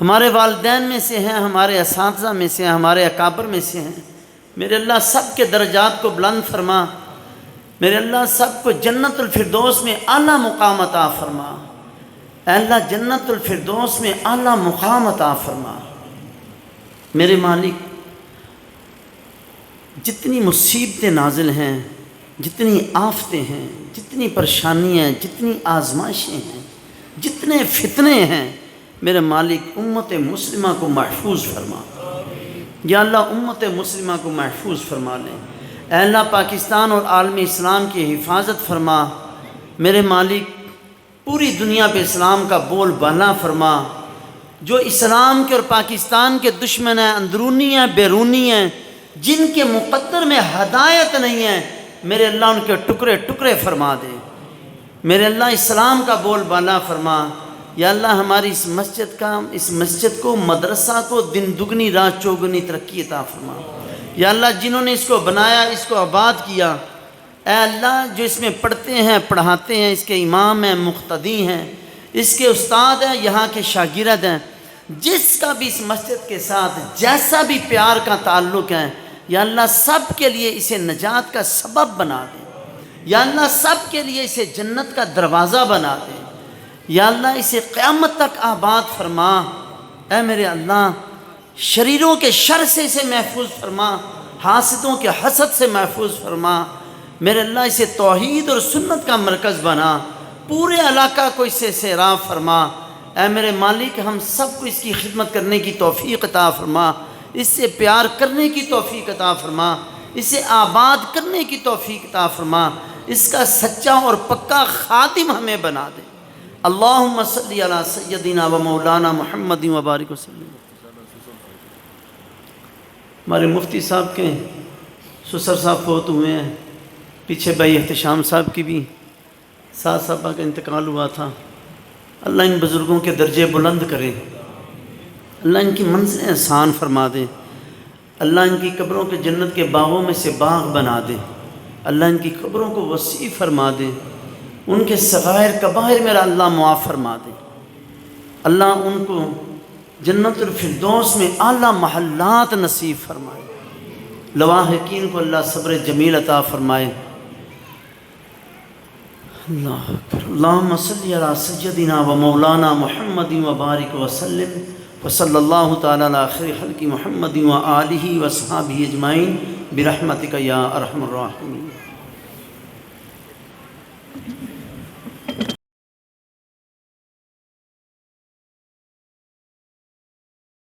ہمارے والدین میں سے ہیں، ہمارے اساتذہ میں سے ہیں، ہمارے اکابر میں سے ہیں، میرے اللہ سب کے درجات کو بلند فرما۔ میرے اللہ سب کو جنت الفردوس میں اعلیٰ مقام عطا فرما۔ اے اللہ جنت الفردوس میں اعلیٰ مقام عطا فرما۔ میرے مالک جتنی مصیبتیں نازل ہیں، جتنی آفتیں ہیں، جتنی پریشانیاں ہیں، جتنی آزمائشیں ہیں، جتنے فتنے ہیں، میرے مالک امت مسلمہ کو محفوظ فرما۔ یا اللہ امت مسلمہ کو محفوظ فرما لیں۔ اے اللہ پاکستان اور عالم اسلام کی حفاظت فرما۔ میرے مالک پوری دنیا پہ اسلام کا بول بالا فرما۔ جو اسلام کے اور پاکستان کے دشمن ہیں، اندرونی ہیں، بیرونی ہیں، جن کے مقدر میں ہدایت نہیں ہے، میرے اللہ ان کے ٹکڑے ٹکڑے فرما دے۔ میرے اللہ اسلام کا بول بالا فرما۔ یا اللہ ہماری اس مسجد کو مدرسہ کو دن دگنی رات چوگنی ترقی عطا فرما۔ یا اللہ جنہوں نے اس کو بنایا، اس کو آباد کیا، اے اللہ جو اس میں پڑھتے ہیں پڑھاتے ہیں، اس کے امام ہیں، مقتدی ہیں، اس کے استاد ہیں، یہاں کے شاگرد ہیں، جس کا بھی اس مسجد کے ساتھ جیسا بھی پیار کا تعلق ہے، یا اللہ سب کے لیے اسے نجات کا سبب بنا دے۔ یا اللہ سب کے لیے اسے جنت کا دروازہ بنا دے۔ یا اللہ اسے قیامت تک آباد فرما۔ اے میرے اللہ شریروں کے شر سے اسے محفوظ فرما، حاسدوں کے حسد سے محفوظ فرما۔ میرے اللہ اسے توحید اور سنت کا مرکز بنا، پورے علاقہ کو اس سے سیراب فرما۔ اے میرے مالک ہم سب کو اس کی خدمت کرنے کی توفیق عطا فرما، اس سے پیار کرنے کی توفیق عطا فرما، اسے آباد کرنے کی توفیق عطا فرما، اس کا سچا اور پکا خادم ہمیں بنا دے۔ اللہم صلی علی سیدنا و مولانا محمد و بارک وسلم۔ ہمارے مفتی صاحب کے سسر صاحب فوت ہوئے ہیں، پیچھے بھائی احتشام صاحب کی بھی ساس صاحبہ کا انتقال ہوا تھا۔ اللہ ان بزرگوں کے درجے بلند کرے، اللہ ان کی منزلیں آسان فرما دے، اللہ ان کی قبروں کے جنت کے باغوں میں سے باغ بنا دے، اللہ ان کی قبروں کو وسیع فرما دے، ان کے صغائر کبائر میرا اللہ معاف فرما دے، اللہ ان کو جنت الفردوس میں اعلیٰ محلات نصیب فرمائے، لواحقین کو اللہ صبر جمیل عطا فرمائے۔ اللہ اکبر۔ اللہم صلی علی سیدنا و مولانا محمد و بارک وسلم وصلی اللہ تعالی علی خیر خلق محمد و آلہ و صحابہ اجمعین برحمتک یا ارحم الراحمین۔